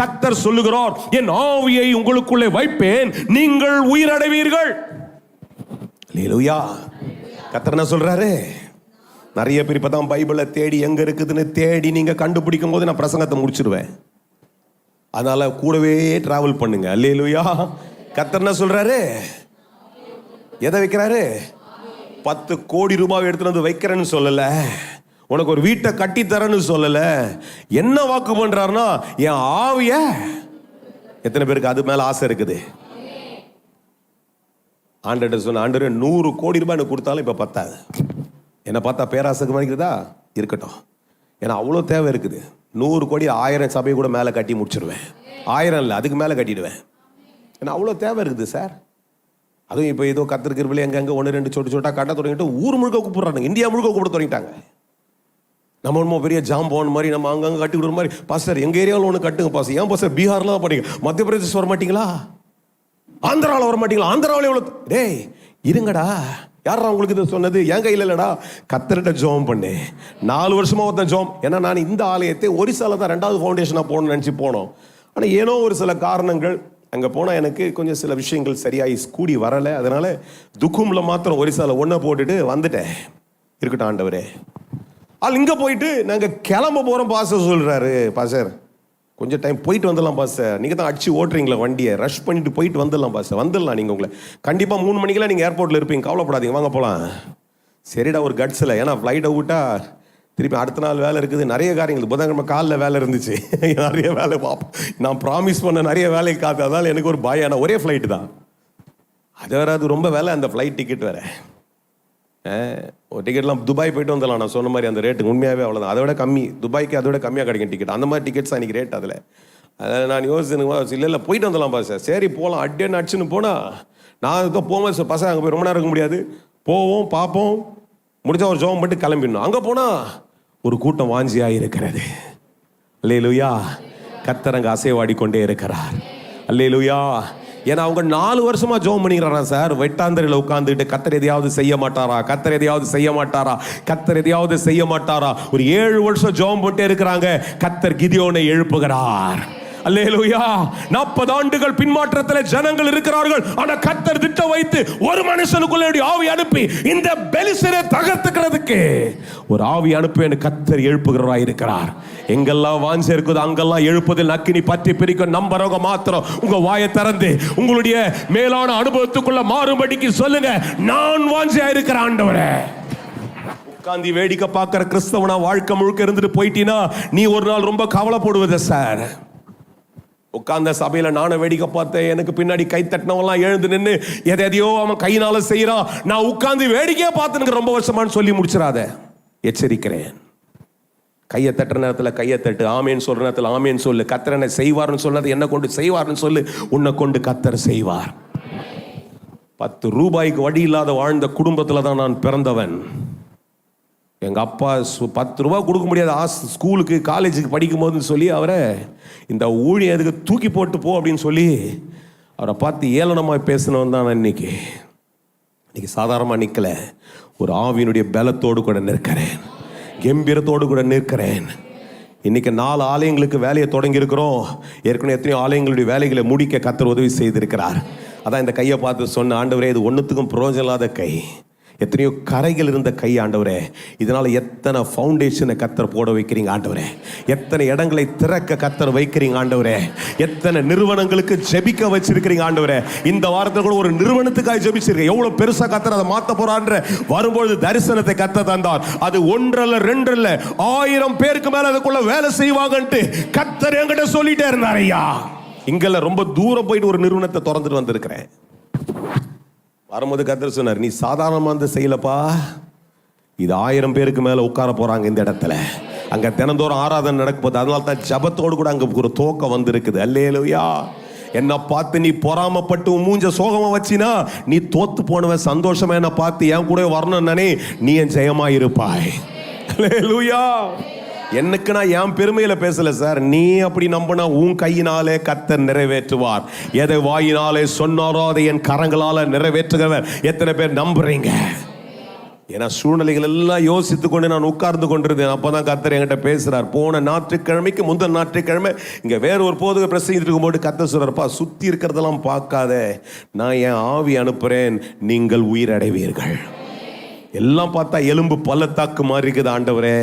கர்த்தர் சொல்லுகிறார், என் ஆவியை உங்களுக்குள்ளே வைப்பேன், நீங்கள் உயிரடைவீர்கள். அல்லேலூயா. கர்த்தர் என்ன சொல்றாரு? நிறைய பேர் இப்பதான் பைபிளை தேடி எங்க இருக்குதுன்னு தேடி நீங்க கண்டுபிடிக்கும் போது நான் பிரசங்கத்தை முடிச்சிருவேன். அதனால கூடவே டிராவல் பண்ணுங்க. அல்லேலூயா. கர்த்தர் என்ன சொல்றாரு? எதை வைக்கிறாரு? 10 கோடி ரூபாய் எடுத்துட்டு வந்து வைக்கிறேன்னு சொல்லல, உனக்கு ஒரு வீட்டை கட்டித்தரேன்னு சொல்லல. என்ன வாக்கு பண்றாருன்னா, என் ஆவிய. எத்தனை பேருக்கு அது மேல ஆசை இருக்குது? ஆண்டவர் சொன்ன, ஆண்டவர் 100 கோடி ரூபாய் எனக்கு கொடுத்தாலும் இப்ப பத்தாது. என்ன பார்த்தா பேராசைக்கு வாங்கிக்கிறதா இருக்கட்டும், ஏன்னா அவ்வளோ தேவை இருக்குது. 100 கோடி 1000 சபையை கூட மேலே கட்டி முடிச்சிருவேன். 1000 இல்லை, அதுக்கு மேலே கட்டிடுவேன். ஏன்னா அவ்வளோ தேவை இருக்குது சார். அதுவும் இப்போ ஏதோ கத்திருக்கிறவில்லை எங்கெங்கே 1-2 சொட்டா கட்ட தொடங்கிட்டு ஊர் முழுக்க கூப்பிட்றாங்க, இந்தியா முழுக்க கூப்பிட தொடங்கிட்டாங்க. நம்ம ஒன்றும் பெரிய ஜாம்பவன் மாதிரி நம்ம அங்கங்கே கட்டி விடுற மாதிரி, பாஸ்டர் எங்கள் ஏரியாவில் ஒன்று கட்டுங்க பாஸ்டர். ஏன் பாஸ்டர் பீகாரில் தான் பண்ணீங்க, மத்திய பிரதேசம் வர மாட்டீங்களா, ஆந்திராவில் வர மாட்டீங்களா? ஆந்திராவில் எவ்வளோ? டேய் இருங்கடா, யாரா உங்களுக்கு இதை சொன்னது? என் கையில் இல்லைடா. கத்தர்கிட்ட ஜோம் பண்ணு. 4 வருஷமா ஒருத்தன் ஜோம். ஏன்னா நான் இந்த ஆலயத்தை ஒரிசால தான் 2வது ஃபவுண்டேஷனாக போகணும்னு நினச்சி போனோம். ஆனால் ஏனோ ஒரு சில காரணங்கள் அங்கே போனால் எனக்கு கொஞ்சம் சில விஷயங்கள் சரியாகி கூடி வரலை. அதனால துக்கும்ல மாத்திரம் ஒரிசால ஒன்றை போட்டுட்டு வந்துட்டேன். இருக்கட்டும் ஆண்டவரே. இங்கே போயிட்டு நாங்கள் கிளம்ப போகிறோம். பாஸ்டர் சொல்கிறாரு, பாஸ்டர் கொஞ்சம் டைம் போயிட்டு வந்துடலாம் பாஸ்டர், நீங்கள் தான் அடிச்சு ஓட்டுறீங்களா வண்டியை, ரஷ் பண்ணிட்டு போயிட்டு வந்துடலாம் பாஸ்டர். வந்துடலாம், நீங்கள் உங்களை கண்டிப்பாக 3 மணிக்கெல்லாம் நீங்கள் ஏர்போர்ட்டில் இருப்பீங்க, கவலைப்படாதீங்க, வாங்க போகலாம். சரிடா ஒரு கட்ஸில். ஏன்னா ஃப்ளைட்டை விட்டா திருப்பி அடுத்த நாள் வேலை இருக்குது, நிறைய காரியங்கள். புதன்கிழமை காலில் வேலை இருந்துச்சு, நிறைய வேலை பார்ப்போம். நான் ப்ராமிஸ் பண்ண நிறைய வேலை காத்து, அதனால் எனக்கு ஒரு பயம். ஆனால் ஒரே ஃப்ளைட்டு தான், அது வேறு, அது ரொம்ப வேலை. அந்த ஃப்ளைட் டிக்கெட் வேறு, ஒரு டிக்கெட்லாம் துபாய் போயிட்டு வந்துடலாம். நான் சொன்ன மாதிரி அந்த ரேட்டு உண்மையாகவே அவ்வளோதான், அதை விட கம்மி. துபாய்க்கு அதை விட கம்மியாக கிடைக்கும் டிக்கெட். அந்த மாதிரி டிக்கெட்ஸ் அன்றைக்கி ரேட். அதில் நான் யோசிச்சு இல்லை போயிட்டு வந்துடலாம் பாஸ். சரி போகலாம், அட்டேன்னு அடிச்சுன்னு போனால் நான் தான் போகும்போது பசங்க அங்கே போய் ரொம்ப நேரம் இருக்க முடியாது. போவோம், பார்ப்போம், முடிஞ்சா ஒரு ஜோம் பண்ணிட்டு கிளம்பிடணும். அங்கே போனால் ஒரு கூட்டம் வாஞ்சியாக இருக்கிறது. அல்லேலூயா. கர்த்தர் அங்கே அசைவாடி கொண்டே இருக்கிறார். அல்லேலூயா. ஏன்னா அவங்க 4 வருஷமா ஜோம் பண்ணிக்கிறாரா சார். வெட்டாந்தரையில் உட்காந்துட்டு கர்த்தர் எதையாவது செய்ய மாட்டாரா, கர்த்தர் எதையாவது செய்ய மாட்டாரா, கர்த்தர் எதையாவது செய்ய மாட்டாரா. ஒரு 7 வருஷம் ஜோம் பண்ணிட்டே இருக்கிறாங்க. கர்த்தர் கிதியோனை எழுப்புகிறார். அல்லேலூயா. 40 ஆண்டுகள் பின்மாற்றத்தில் ஜனங்கள் இருக்கிறார்கள். ஆனா கர்த்தர் திட்டம் வைத்து ஒரு மனுஷனுக்குள்ள ஆவி அனுப்பி இந்த பெலிஸ்தரை தகர்த்துக்கிறதுக்கு ஒரு ஆவி அனுப்பி கர்த்தர் எழுப்புகிறவராய் இருக்கிறார். எங்கெல்லாம் வாஞ்சை இருக்குதோ அங்கெல்லாம் எழுப்புதல் அக்கினி பற்றி பிரிக்கும். நம்பறவங்க மாத்திரம் உங்க வாயை திறந்து உங்களுடைய மேலான அனுபவத்துக்குள்ள மாறுபடிக்கு சொல்லுங்க, நான் வாஞ்சையா இருக்கிற ஆண்டவரே. உட்கார்ந்து வேடிக்கை பார்க்கிற கிறிஸ்தவனா வாழ்க்கை முழுக்க இருந்துட்டு போயிட்டீனா நீ ஒரு நாள் ரொம்ப கவலைப்படுவத சார். உட்கார்ந்த சபையில நானும் வேடிக்கை பார்த்தேன். எனக்கு பின்னாடி கை தட்டினவெல்லாம் எழுந்து நின்று எதையோ அவன் கையினால செய்யறான், நான் உட்கார்ந்து வேடிக்கையா பார்த்து ரொம்ப வருஷமானு சொல்லி முடிச்சிடாத, எச்சரிக்கிறேன். கையை தட்டுற நேரத்தில் கையை தட்டு, ஆமேன்னு சொல்ற நேரத்தில் ஆமேன்னு சொல்லு. கர்த்தர் என்ன செய்வார்னு சொன்னது என்ன கொண்டு செய்வார்னு சொல்லு, உன்னை கொண்டு கர்த்தர் செய்வார். 10 ரூபாய்க்கு வழி இல்லாத வாழ்ந்த குடும்பத்தில் தான் நான் பிறந்தவன். எங்கள் அப்பா 10 ரூபா கொடுக்க முடியாத ஸ்கூலுக்கு காலேஜுக்கு படிக்கும் போதுன்னு சொல்லி அவரை இந்த ஊழியம் எதுக்கு தூக்கி போட்டு போ அப்படின்னு சொல்லி அவரை பார்த்து ஏளனமாக பேசினவன் தான் நான். இன்னைக்கு சாதாரணமாக நிற்கல, ஒரு ஆவியினுடைய பலத்தோடு கூட நிற்கிறேன், கம்பீரத்தோடு கூட நிற்கிறேன். இன்னைக்கு 4 ஆலயங்களுக்கு வேலையை தொடங்கி இருக்கிறோம். ஏற்கனவே எத்தனையோ ஆலயங்களுடைய வேலைகளை முடிக்க கர்த்தர் உதவி செய்திருக்கிறார். அதான் இந்த கையை பார்த்து சொன்ன, ஆண்டவரே இது ஒன்றுத்துக்கும் பிரயோஜனம் இல்லாத கை, எத்தனையோ கரைகள் இருந்த கை ஆண்டவரே, இதனால எத்தனை ஃபவுண்டேஷனை கர்த்தர் போட வைக்கிறீங்க ஆண்டவரே, எத்தனை இடங்களை திறக்க கர்த்தர் வைக்கிறீங்க ஆண்டவரே, எத்தனை நிறுவனங்களுக்கு ஜெபிக்க வச்சிருக்கிறீங்க ஆண்டவரே. இந்த வாரத்தில் கூட ஒரு நிறுவனத்துக்காக ஜெபிச்சிருக்கேன். எவ்வளவு பெருசா கர்த்தர் அதை மாத்த போறான்ற வரும்பொழுது தரிசனத்தை கர்த்தர் தந்தார். அது 1 இல்ல 2 இல்ல 1000 பேருக்கு மேல அதுக்குள்ள வேலை செய்வாங்கன்ட்டு கர்த்தர் என்கிட்ட சொல்லிட்டே இருந்தார். ஐயா இங்கெல்லாம் ரொம்ப தூரம் போயிட்டு ஒரு நிறுவனத்தை திறந்துட்டு வந்திருக்கிறேன். வரும்போது கர்த்தர் சொன்னார், நீ சாதாரணமாக வந்து செய்யலப்பா, இது 1000 பேருக்கு மேலே உட்கார போகிறாங்க இந்த இடத்துல. அங்கே தினந்தோறும் ஆராதனை நடக்க போகுது. அதனால தான் ஜபத்தோடு கூட அங்கே ஒரு துவக்கம் வந்திருக்குது. அல்லேலூயா. என்ன பார்த்து நீ பொறாமப்பட்டு மூஞ்ச சோகமாக வச்சினா நீ தோத்து போனவன். சந்தோஷமா என்ன பார்த்து என் கூட வரணும்னே நீ என் ஜெயமாக இருப்பாய். அல்லேலூயா. எனக்கு நான் என் பெருமையில பேசல சார். நீ அப்படி நம்பினா உன் கையினாலே கர்த்தர் நிறைவேற்றுவார். எதை வாயினாலே சொன்னாரோ அதை என் கரங்களால நிறைவேற்றுகிறவர். எத்தனை பேர் நம்புறீங்க? ஏன்னா சூழ்நிலைகள் எல்லாம் யோசித்து கொண்டு நான் உட்கார்ந்து கொண்டிருந்தேன். அப்பதான் கர்த்தர் என்கிட்ட பேசுறார். போன ஞாயிற்றுக்கிழமைக்கு முந்தின ஞாயிற்றுக்கிழமை இங்க வேற ஒரு போது பிரசங்கிட்டு இருக்கும்போது கர்த்தர் சொல்றாருப்பா, சுத்தி இருக்கிறதெல்லாம் பார்க்காத, நான் என் ஆவி அனுப்புறேன், நீங்கள் உயிரடைவீர்கள். எல்லாம் பார்த்தா எலும்பு பள்ளத்தாக்கு மாதிரி இருக்குது ஆண்டவரே.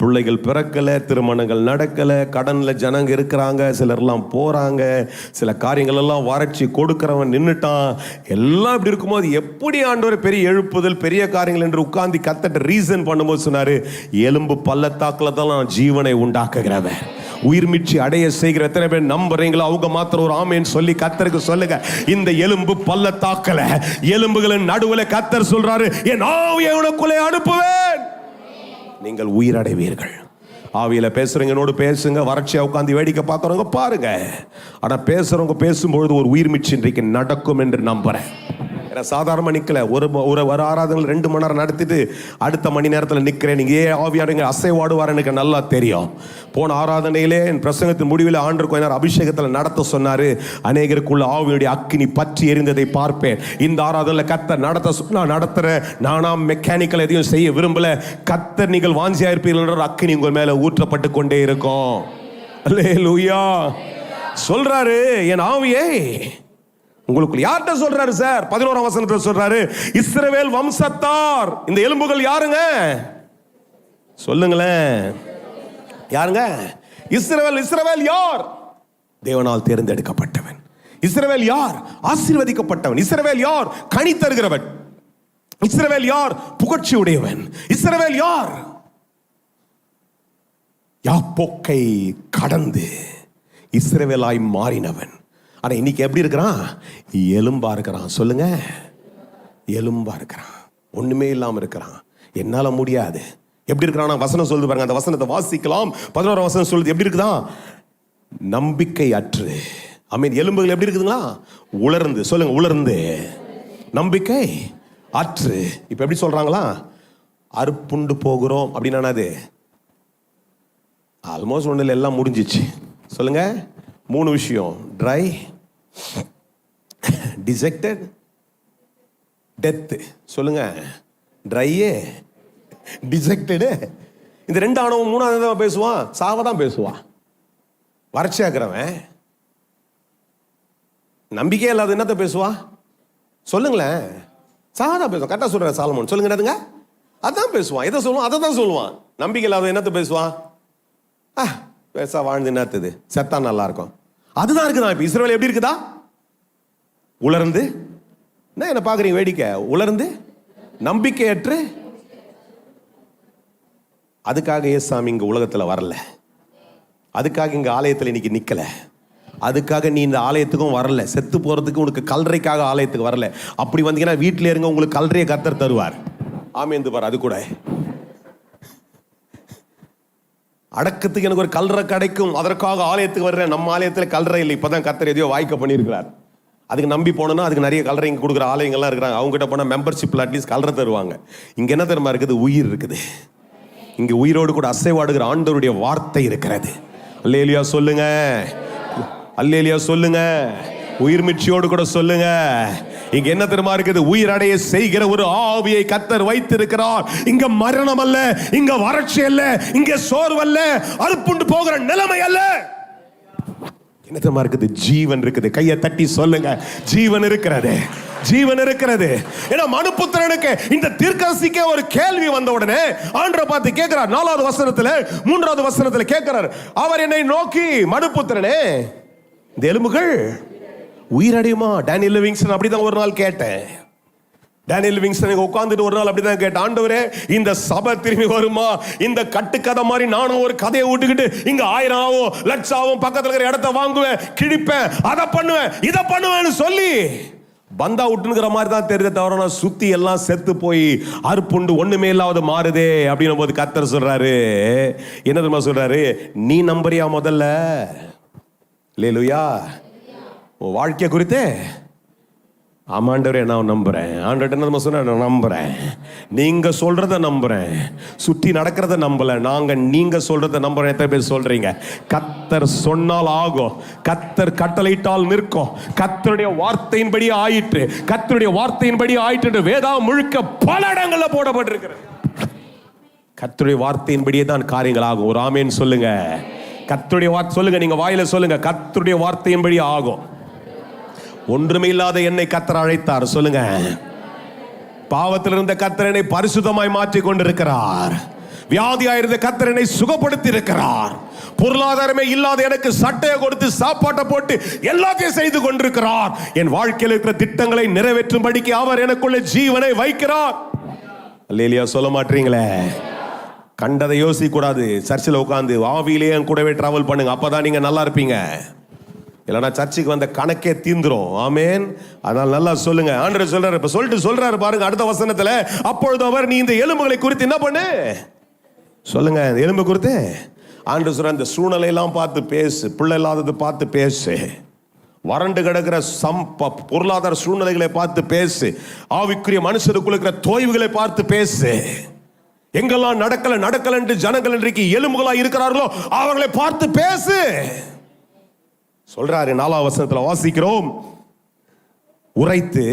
பிள்ளைகள் பிறக்கலை, திருமணங்கள் நடக்கலை, கடனில் ஜனங்க இருக்கிறாங்க, சிலர்லாம் போகிறாங்க, சில காரியங்கள் எல்லாம் வறட்சி, கொடுக்கிறவன் நின்றுட்டான். எல்லாம் இப்படி இருக்கும்போது எப்படி ஆண்டவர் பெரிய எழுப்புதல், பெரிய காரியங்கள் என்று உட்கார்ந்து கர்த்தர்ட்ட ரீசன் பண்ணும்போது சொன்னார், எலும்பு பள்ளத்தாக்கில் தான் நான் ஜீவனை உண்டாக்குகிறவன், உயிர்மிச்சி அடைய செய்கிற. எத்தனை பேர் நம்புறீங்களோ அவங்க மாத்திரம் ஒரு ஆமேன்னு சொல்லி கர்த்தருக்கு சொல்லுங்க. இந்த எலும்பு பள்ளத்தாக்கல, எலும்புகளின் நடுவில் கர்த்தர் சொல்றாரு, என் ஆவியை உனக்குள்ளே அனுப்புவேன், நீங்கள் உயிரடைவீர்கள். ஆவியில பேசுறவங்க என்னோடு பேசுங்க, வறட்சியா உட்காந்து வேடிக்கை பார்க்கறவங்க பாருங்க. ஆனா பேசுறவங்க பேசும்பொழுது ஒரு உயிர்மிச்சி இன்றைக்கு நடக்கும் என்று நம்புறேன். ஏன்னா சாதாரணமாக நிற்கல. ஒரு ஆராதனை 2 மணி நேரம் நடத்திட்டு அடுத்த மணி நேரத்தில் நிற்கிறேன். நீங்கள் ஏன் ஆவியாடுங்க அசைவாடுவார் எனக்கு நல்லா தெரியும். போன ஆராதனையிலே என் பிரசங்கத்தின் முடிவில் ஆண்டவர் கொஞ்ச நேரம் அபிஷேகத்தில் நடத்த சொன்னார். அநேகருக்குள்ள ஆவியுடைய அக்கினி பற்றி எரிந்ததை பார்ப்பேன். இந்த ஆராதனையில் கர்த்தர் நடத்த நான் நடத்துகிறேன். நானாம் மெக்கானிக்கல் எதையும் செய்ய விரும்பல. கர்த்தர் நீங்கள் வாஞ்சியாக இருப்பீர்கள் என்ற அக்கினி உங்கள் மேலே ஊற்றப்பட்டு கொண்டே இருக்கும். அல்லேலூயா சொல்றாரு. என் ஆவியே உங்களுக்கு யார்கிட்ட சொல்றாரு சார்? 11ஆம் வசனத்தில் சொல்றாரு, இஸ்ரவேல் வம்சத்தார். இந்த எலும்புகள் யாருங்க? சொல்லுங்களேன், யாருங்க? இஸ்ரவேல். இஸ்ரவேல் யார்? தேவனால் தேர்ந்தெடுக்கப்பட்டவன். இஸ்ரவேல் யார்? ஆசீர்வதிக்கப்பட்டவன். இஸ்ரவேல் யார்? கனி தருகிறவன். இஸ்ரவேல் யார்? புகழ்ச்சி உடையவன். இஸ்ரவேல் யார்? யாப்போக்கை கடந்து இஸ்ரவேலாய் மாறினவன். ஆனா இன்னைக்கு எப்படி இருக்கிறான்? எலும்பா இருக்கிறான். சொல்லுங்க, எலும்பா இருக்கிறான். ஒண்ணுமே இல்லாம இருக்கிறான். என்னால முடியாது. எப்படி இருக்கிறான்? வசனம் சொல்லுது பாருங்க, அந்த வசனத்தை வாசிக்கலாம். 11ஆம் வசனம் சொல்லுது, எப்படி இருக்குதான்? நம்பிக்கை அற்று. ஆமென். எலும்புகள் எப்படி இருக்குதுங்களா? உலர்ந்து. சொல்லுங்க, உலர்ந்து. நம்பிக்கை அற்று. இப்ப எப்படி சொல்றாங்களா? அறுப்புண்டு போகிறோம் அப்படின்னா அது ஆல்மோஸ்ட் ஒண்ணுல எல்லாம் முடிஞ்சிச்சு. சொல்லுங்க, 3 விஷயம்: ட்ரை, டிசெக்டட், டெத். சொல்லுங்க, ட்ரையே, டிசெக்டடு. இந்த 2 ஆணவம் 3ஆவது பேசுவான், சாவதான் பேசுவான். வறட்சியாக்குறவன் நம்பிக்கை இல்லாத என்னத்தை பேசுவான்? சொல்லுங்களேன், சாவதான் பேசுவான். கரெக்டா சொல்ற சாலமோன். சொல்லுங்க, என்னதுங்க? அதான் பேசுவான். எதை சொல்லுவான்? அதை தான் சொல்லுவான். நம்பிக்கை இல்லாத என்னத்தை பேசுவான்? பேசா வாழ்ந்து என்னத்துது, செத்தா நல்லா இருக்கும். அதுதான் இருக்குதான். இப்ப இஸ்ரவேல் எப்படி இருக்குதா? உலர்ந்து. என்ன பாக்குறீங்க வேடிக்கை? உலர்ந்து, நம்பிக்கையற்று. அதுக்காக ஏசாமி இங்க உலகத்துல வரல. அதுக்காக இங்க ஆலயத்துல இன்னைக்கு நிக்கல. அதுக்காக நீ இந்த ஆலயத்துக்கும் வரல. செத்து போறதுக்கு உனக்கு கல்றைக்காக ஆலயத்துக்கு வரல. அப்படி வந்தீங்கன்னா வீட்டில இருங்க, உங்களுக்கு கல்றையை கர்த்தர் தருவார். ஆமேந்து பாரு. அது கூட அடக்கத்துக்கு எனக்கு ஒரு கல்றை கிடைக்கும், அதற்காக ஆலயத்துக்கு வர்றேன். நம்ம ஆலயத்தில் கல்றை இல்லை. இப்பதான் கர்த்தர் எதையோ வாய்க்க பண்ணியிருக்கிறார். அதுக்கு நம்பி போனோம்னா அதுக்கு நிறைய கல்றை இங்கே கொடுக்குற ஆலயங்கள்லாம் இருக்கிறாங்க. அவங்க கிட்ட போனால் மெம்பர்ஷிப்ல அட்லீஸ்ட் கல்றை தருவாங்க. இங்க என்ன தெரியுமா இருக்குது? உயிர் இருக்குது. இங்க உயிரோடு கூட அசைவாடுகிற ஆண்டவருடைய வார்த்தை இருக்கிறது. அல்லேலியா சொல்லுங்க, அல்லேலியா சொல்லுங்க, உயிர் மிச்சியோடு கூட சொல்லுங்க. இங்க என்ன தெரியுமா இருக்குது? உயிரடைய செய்கிற ஒரு ஆவியை கர்த்தர் வைத்திருக்கிறார். இங்க மரணம் அல்ல, இங்க வறட்சி அல்ல, இங்க சோர்வல்ல, அறுப்புண்டு போகிற நிலைமை அல்ல. என்ன தெரியுமா இருக்குது? ஜீவன் இருக்குது. கையை தட்டி சொல்லுங்க, ஜீவன் இருக்கிறது, ஜீவன் இருக்கிறது. ஏன்னா மனுபுத்திரனுக்கு இந்த தீர்க்கதரிசிக்கே ஒரு கேள்வி வந்த உடனே ஆண்டவரை பார்த்து கேட்கிறார். 4வது வசனத்துல 3வது வசனத்துல கேட்கிறார். அவர் என்னை நோக்கி, மனுபுத்திரனே, இந்த எலும்புகள் உயிரடையுமா? டேனியல் லிவிங்ஸ்டன் அப்படிதான் ஒரு நாள் கேட்டேன். டேனியல் லிவிங்ஸ்டன் உட்கார்ந்துட்டு ஒரு நாள் அப்படிதான் கேட்டேன், ஆண்டவரே இந்த சபை திரும்பி வருமா? இந்த கட்டுக்கதை மாதிரி நானும் ஒரு கதையை விட்டுக்கிட்டு இங்க 1000 ஆகும், லட்சம் ஆகும், பக்கத்துல இருக்கிற இடத்த வாங்குவேன், கிழிப்பேன், அதை பண்ணுவேன், இதை பண்ணுவேன்னு சொல்லி பந்தா விட்டுங்கிற மாதிரி தான் தெரியுது தவிர, நான் சுத்தி எல்லாம் செத்து போய் அறுப்புண்டு ஒண்ணுமே இல்லாத மாறுதே அப்படின்னும் போது கர்த்தர் சொல்றாரு, என்ன தெரியுமா சொல்றாரு? நீ நம்புறியா முதல்ல? அல்லேலூயா. வாழ்க்கை குறித்து ஆமாண்டவரே நான் நம்புறேன். ஆண்டவர்ட்ட என்ன சொன்ன, நான் நம்புறேன், நீங்க சொல்றத நம்புறேன், சுற்றி நடக்கிறத நம்பல, நீங்க சொல்றத நம்புறேன். எத்தனை பேர் சொல்றீங்க? கர்த்தர் சொன்னால் ஆகும், கர்த்தர் கட்டளையிட்டால் நிற்கும், கர்த்தருடைய வார்த்தையின்படி ஆயிற்று, கர்த்தருடைய வார்த்தையின்படி ஆயிற்று வேதம் முழுக்க பல இடங்கள்ல போடப்பட்டிருக்கிறது. கர்த்தருடைய வார்த்தையின்படியே தான் காரியங்கள் ஆகும். ஒரு ஆமேன் சொல்லுங்க. கர்த்தருடைய வார்த்தை சொல்லுங்க, நீங்க வாயில சொல்லுங்க, கர்த்தருடைய வார்த்தையின்படி ஆகும். ஒன்றுமே இல்லாத என்னை கர்த்தர் அழைத்தார். சொல்லுங்க, பாவத்தில் இருந்த கர்த்தர் என்னை பரிசுத்தமாய் மாற்றி கொண்டிருக்கிறார். வியாதியாயிருந்த கர்த்தர் என்னை சுகப்படுத்தி இருக்கிறார். பொருளாதாரமே இல்லாத எனக்கு சட்டையை கொடுத்து சாப்பாட்டை போட்டு எல்லாத்தையும் செய்து கொண்டிருக்கிறார். என் வாழ்க்கையில் இருக்கிற திட்டங்களை நிறைவேற்றும்படிக்கு அவர் எனக்குள்ள ஜீவனை வைக்கிறார். அல்லேலூயா சொல்ல மாட்டீங்களே? கண்டதை யோசிக்க கூடாது. சர்ச்சில் உட்காந்து ஆவியிலேயே கூடவே டிராவல் பண்ணுங்க, அப்பதான் நீங்க நல்லா இருப்பீங்க. இல்லைன்னா சர்ச்சுக்கு வந்த கணக்கே தீந்துரும். ஆமேன். அதனால நல்லா சொல்லுங்க. ஆண்டவர் சொல்றாரு, இப்ப சொல்றாரு பாருங்க அடுத்த வசனத்துல, அப்பொழுது அவர் நீ இந்த எலும்புகளை குறித்து என்ன பண்ணு சொல்லுங்க. எலும்பு குறித்து ஆண்டவர் சொல்ற, இந்த சூழ்நிலையெல்லாம் பார்த்து பேசு, பிள்ளை இல்லாதது பார்த்து பேசு, வறண்டு கிடக்கிற பொருளாதார சூழ்நிலைகளை பார்த்து பேசு, ஆவிக்குரிய மனுஷருக்குள்ள இருக்கிற தோய்வுகளை பார்த்து பேசு. எங்கெல்லாம் நடக்கல என்று ஜனங்கள் இன்றைக்கு எலும்புகளா இருக்கிறார்களோ அவங்களை பார்த்து பேசு சொல்றாரு. 4ஆம் வசனத்துல வாசிக்கிறோம், உரைத்து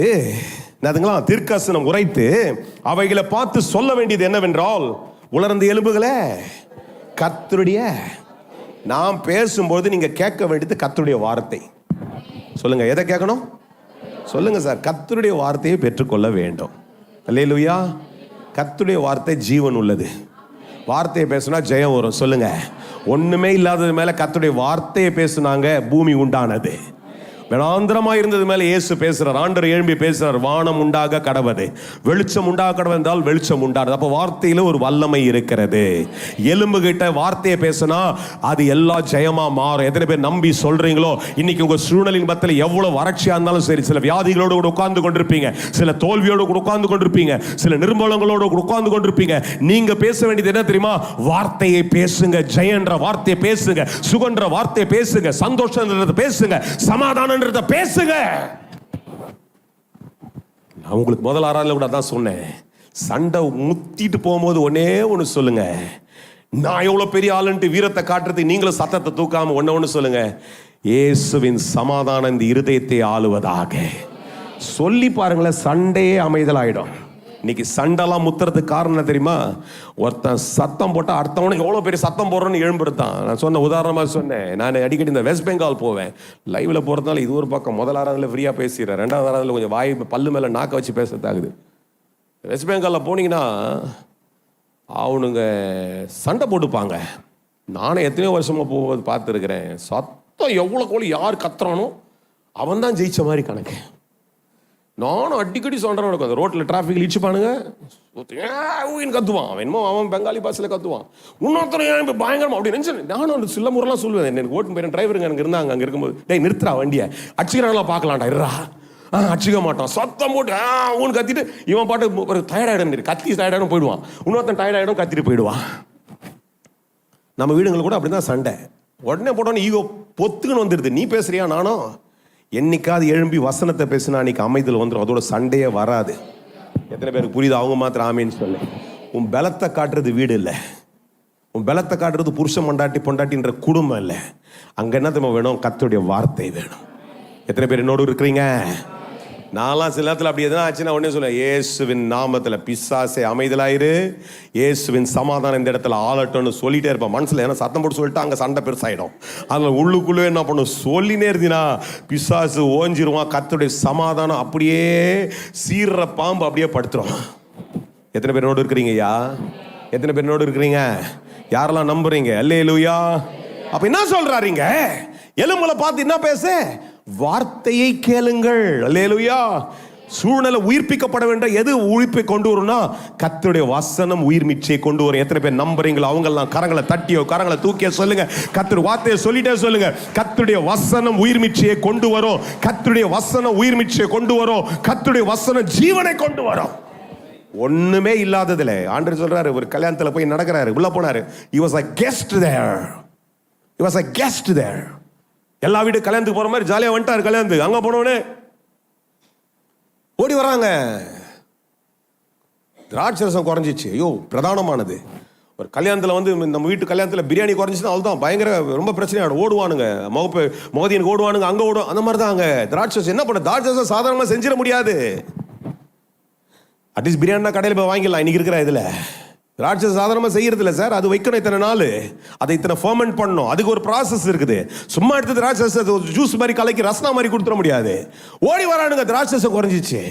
தீர்க்கதரிசனம் உரைத்து அவைகளை பார்த்து சொல்ல வேண்டியது என்னவென்றால், உலர்ந்த எலும்புகளே கர்த்தருடைய, நாம் பேசும்போது நீங்க கேட்க வேண்டியது கர்த்தருடைய வார்த்தை. சொல்லுங்க, எதை கேட்கணும் சொல்லுங்க சார்? கர்த்தருடைய வார்த்தையை பெற்றுக்கொள்ள வேண்டும். அல்லேலூயா. கர்த்தருடைய வார்த்தை ஜீவன் உள்ளது. வார்த்தையை பேசுனா ஜெயம் வரும். சொல்லுங்க, ஒண்ணுமே இல்லாதது மேல கர்த்தருடைய வார்த்தையை பேசுனாங்க, பூமி உண்டானது. வனாந்திரமா இருந்தது மேல இயேசு பேசுறார். ஆண்டவர் எழும்பி பேசுறார், வானம் உண்டாக கடவது, வெளிச்சம் உண்டாக கடவது என்றால் வெளிச்சம் உண்டானது. அப்ப வார்த்தையில ஒரு வல்லமை இருக்கிறது. எலும்பு கிட்ட வார்த்தையை பேசினா அது எல்லா ஜெயமா மாறும். எத்தனை பேர் நம்பி சொல்றீங்களோ? இன்னைக்கு உங்க சூழ்நிலையின் மத்தியில் எவ்வளவு வறட்சியா இருந்தாலும் சரி, சில வியாதிகளோடு கூட உட்கார்ந்து கொண்டிருப்பீங்க, சில தோல்வியோடு கூட உட்கார்ந்து கொண்டிருப்பீங்க, சில நிர்மூலங்களோடு கூட உட்கார்ந்து கொண்டிருப்பீங்க. நீங்க பேச வேண்டியது என்ன தெரியுமா? வார்த்தையை பேசுங்க. ஜெயன்ற வார்த்தையை பேசுங்க, சுகன்ற வார்த்தையை பேசுங்க, சந்தோஷம் பேசுங்க, சமாதானம் பேசுங்க. நான் உங்களுக்கு முதல் ஆறாவது கூட தான் சொன்னேன், சண்டை முத்திட்டு போகும்போது ஒன்னே ஒன்று சொல்லுங்க, நான் எவ்வளவு பெரிய ஆளுன்ட்டு வீரத்தை காட்டுறதுக்கு நீங்களும் சத்தத்தை தூக்காம ஒன்னு சொல்லுங்க, இயேசுவின் சமாதானம் இந்த இருதயத்தை ஆளுவதாக. சொல்லி பாருங்களேன், சண்டையே அமைதலாயிடும். இன்னைக்கு சண்டைலாம் முத்துறதுக்கு காரணம் தெரியுமா? ஒருத்தன் சத்தம் போட்டா அடுத்தவனுக்கு எவ்வளோ பெரிய சத்தம் போடுறோன்னு எழும்புறதான். நான் சொன்ன உதாரணமாக சொன்னேன், நான் அடிக்கடி இந்த வெஸ்ட் பெங்கால் போவேன், லைவ்ல போகிறதுனால இது ஒரு பக்கம். முதல் ஆறாவதுல ஃப்ரீயாக பேசிடுறேன், 2வது ஆறாவதுல கொஞ்சம் வாய் பல்லு மேலே நாக்க வச்சு பேசுறதாகுது. வெஸ்ட் பெங்காலில் போனீங்கன்னா அவனுங்க சண்டை போட்டுப்பாங்க. நானும் எத்தனையோ வருஷமாக போகும்போது பார்த்துருக்கிறேன். சத்தம் எவ்வளோ கோழி யார் கத்துறானோ அவன் தான் ஜெயிச்ச மாதிரி கணக்கு. நானும் அடிக்கடி சொல்றேன், அந்த ரோட்டில் டிராஃபிக் இடிச்சுப்பானுங்க, கத்துவான் அவன், என்னமோ அவன் பெங்காலி பாஷையில் கத்துவான், இன்னொருத்தர் பயங்கரமா அப்படி நினைச்சு. நானும் அந்த சில முறைலாம் சொல்லுவேன், எனக்கு ஓட்டு போயிடும் டிரைவருங்க எனக்கு இருந்தாங்க அங்கே இருக்கும்போது, டேய் நிறுத்துறா வண்டியை, அடிச்சுக்கிறாங்களா பார்க்கலாம்டா, இருறா. அடிச்சுக்க மாட்டான், சத்தம் போட்டு ஊன்னு கத்திட்டு இவன் பாட்டு ஒரு டயர்டாயிடும், கத்தி டயர்டாயிடும் போயிடுவான், இன்னொருத்தன் டயர்டாயிடும் கத்திட்டு போயிடுவான். நம்ம வீடுங்களுக்கு கூட அப்படிதான் சண்டை. உடனே போட்டோன்னு ஈகோ பொத்துக்குன்னு வந்துடுது. நீ பேசுறியா? நானும் என்னைக்காவது எழும்பி வசனத்தை பேசினா அன்னைக்கு அமைதல் வந்துடும், அதோட சண்டையே வராது. எத்தனை பேருக்கு புரியுது? அவங்க மாத்திரம் ஆமேன்னு சொல்லு. உன் பலத்தை காட்டுறது வீடு இல்லை, உன் பலத்தை காட்டுறது புருஷன் பொண்டாட்டின்ற குடும்பம் இல்லை. அங்க என்ன தெரியுமா வேணும்? கர்த்தருடைய வார்த்தை வேணும். எத்தனை பேர் என்னோடு இருக்கிறீங்க? நான்லாம் சில நேரத்தில் அப்படி எதுனா ஆச்சுன்னா உடனே சொல்ல, இயேசுவின் நாமத்தில் பிசாசே அமைதலாயிரு, இயேசுவின் சமாதானம் இந்த இடத்துல ஆளட்டும்னு சொல்லிட்டே இருப்பேன் மனசில். ஏன்னா சத்தம் போட்டு சொல்லிட்டு அங்கே சண்டை பெருசாயிடும். அதில் உள்ளுக்குள்ளே என்ன பண்ணும்? சொல்லினே இருந்தீங்கன்னா பிசாசு ஓஞ்சிருவான். கர்த்தருடைய சமாதானம் அப்படியே சீர்ற பாம்பு அப்படியே படுத்துரும். எத்தனை பேர் என்னோடு இருக்கிறீங்க ஐயா? எத்தனை பேர் என்னோடு இருக்கிறீங்க? யாரெல்லாம் நம்புறீங்க? அல்லேலூயா. அப்ப என்ன சொல்றாருங்க? எலும்புல பார்த்து என்ன பேச? வார்த்தையை கேளுங்கள். அல்லேலூயா. சூழ்நிலை உயிர்ப்பிக்கப்பட வேண்டும். எது உயிர்ப்பை கொண்டு வரும்னா கர்த்தருடைய வசனம் உயிர் மிச்சையை கொண்டு வரும். எத்தனை பேர் நம்புறீங்களோ அவங்க எல்லாம் கரங்களை தட்டியோ கரங்களை தூக்கியோ சொல்லுங்க, கர்த்தர் வார்த்தையை சொல்லிட்டே சொல்லுங்க, கர்த்தருடைய வசனம் உயிர் மிச்சையை கொண்டு வரும், கர்த்தருடைய வசனம் உயிர் மிச்சையை கொண்டு வரும், கர்த்தருடைய வசனம் ஜீவனை கொண்டு வரும். ஒண்ணுமே இல்லாததுல ஆண்டவர் சொல்றாரு, ஒரு கல்யாணத்துல போய் நடக்கிறாரு, உள்ள போனாரு. he was a guest there. he was a guest there. எல்லா வீடு கல்யாணத்துக்கு போற மாதிரி ஜாலியா வந்துட்டாரு. கல்யாணத்துக்கு அங்க போனோடனே ஓடி வராங்க. திராட்சரசம் குறைஞ்சிச்சு. ஐயோ, பிரதானமானது. ஒரு கல்யாணத்தில் வந்து நம்ம வீட்டு கல்யாணத்தில் பிரியாணி குறைஞ்சிச்சுன்னா அவ்வளோதான், பயங்கர ரொம்ப பிரச்சனையாடும். ஓடுவானுங்க, மகதியனுக்கு ஓடுவானுங்க, அங்கே ஓடுவோம். அந்த மாதிரி தான் அங்கே திராட்சரசம். என்ன பண்ண, திராட்சரசம் சாதாரணமாக செஞ்சிட முடியாது. அட்லீஸ்ட் பிரியாணினா கடையில் போய் வாங்கிடலாம் இன்னைக்கு இருக்கிற இதில். திராட்சரசம் சாதாரணமாக செய்யறது இல்லை சார். அது வைக்கணும் இத்தனை நாள், அதை இத்தனை ஃபர்மெண்ட் பண்ணணும், அதுக்கு ஒரு ப்ராசஸ் இருக்குது. சும்மா எடுத்து திராட்சரசத்தை ஜூஸ் மாதிரி கலக்கி ரசனா மாதிரி கொடுத்துட முடியாது. ஓடி வரானுங்க, திராட்சரசம் குறைஞ்சிச்சு.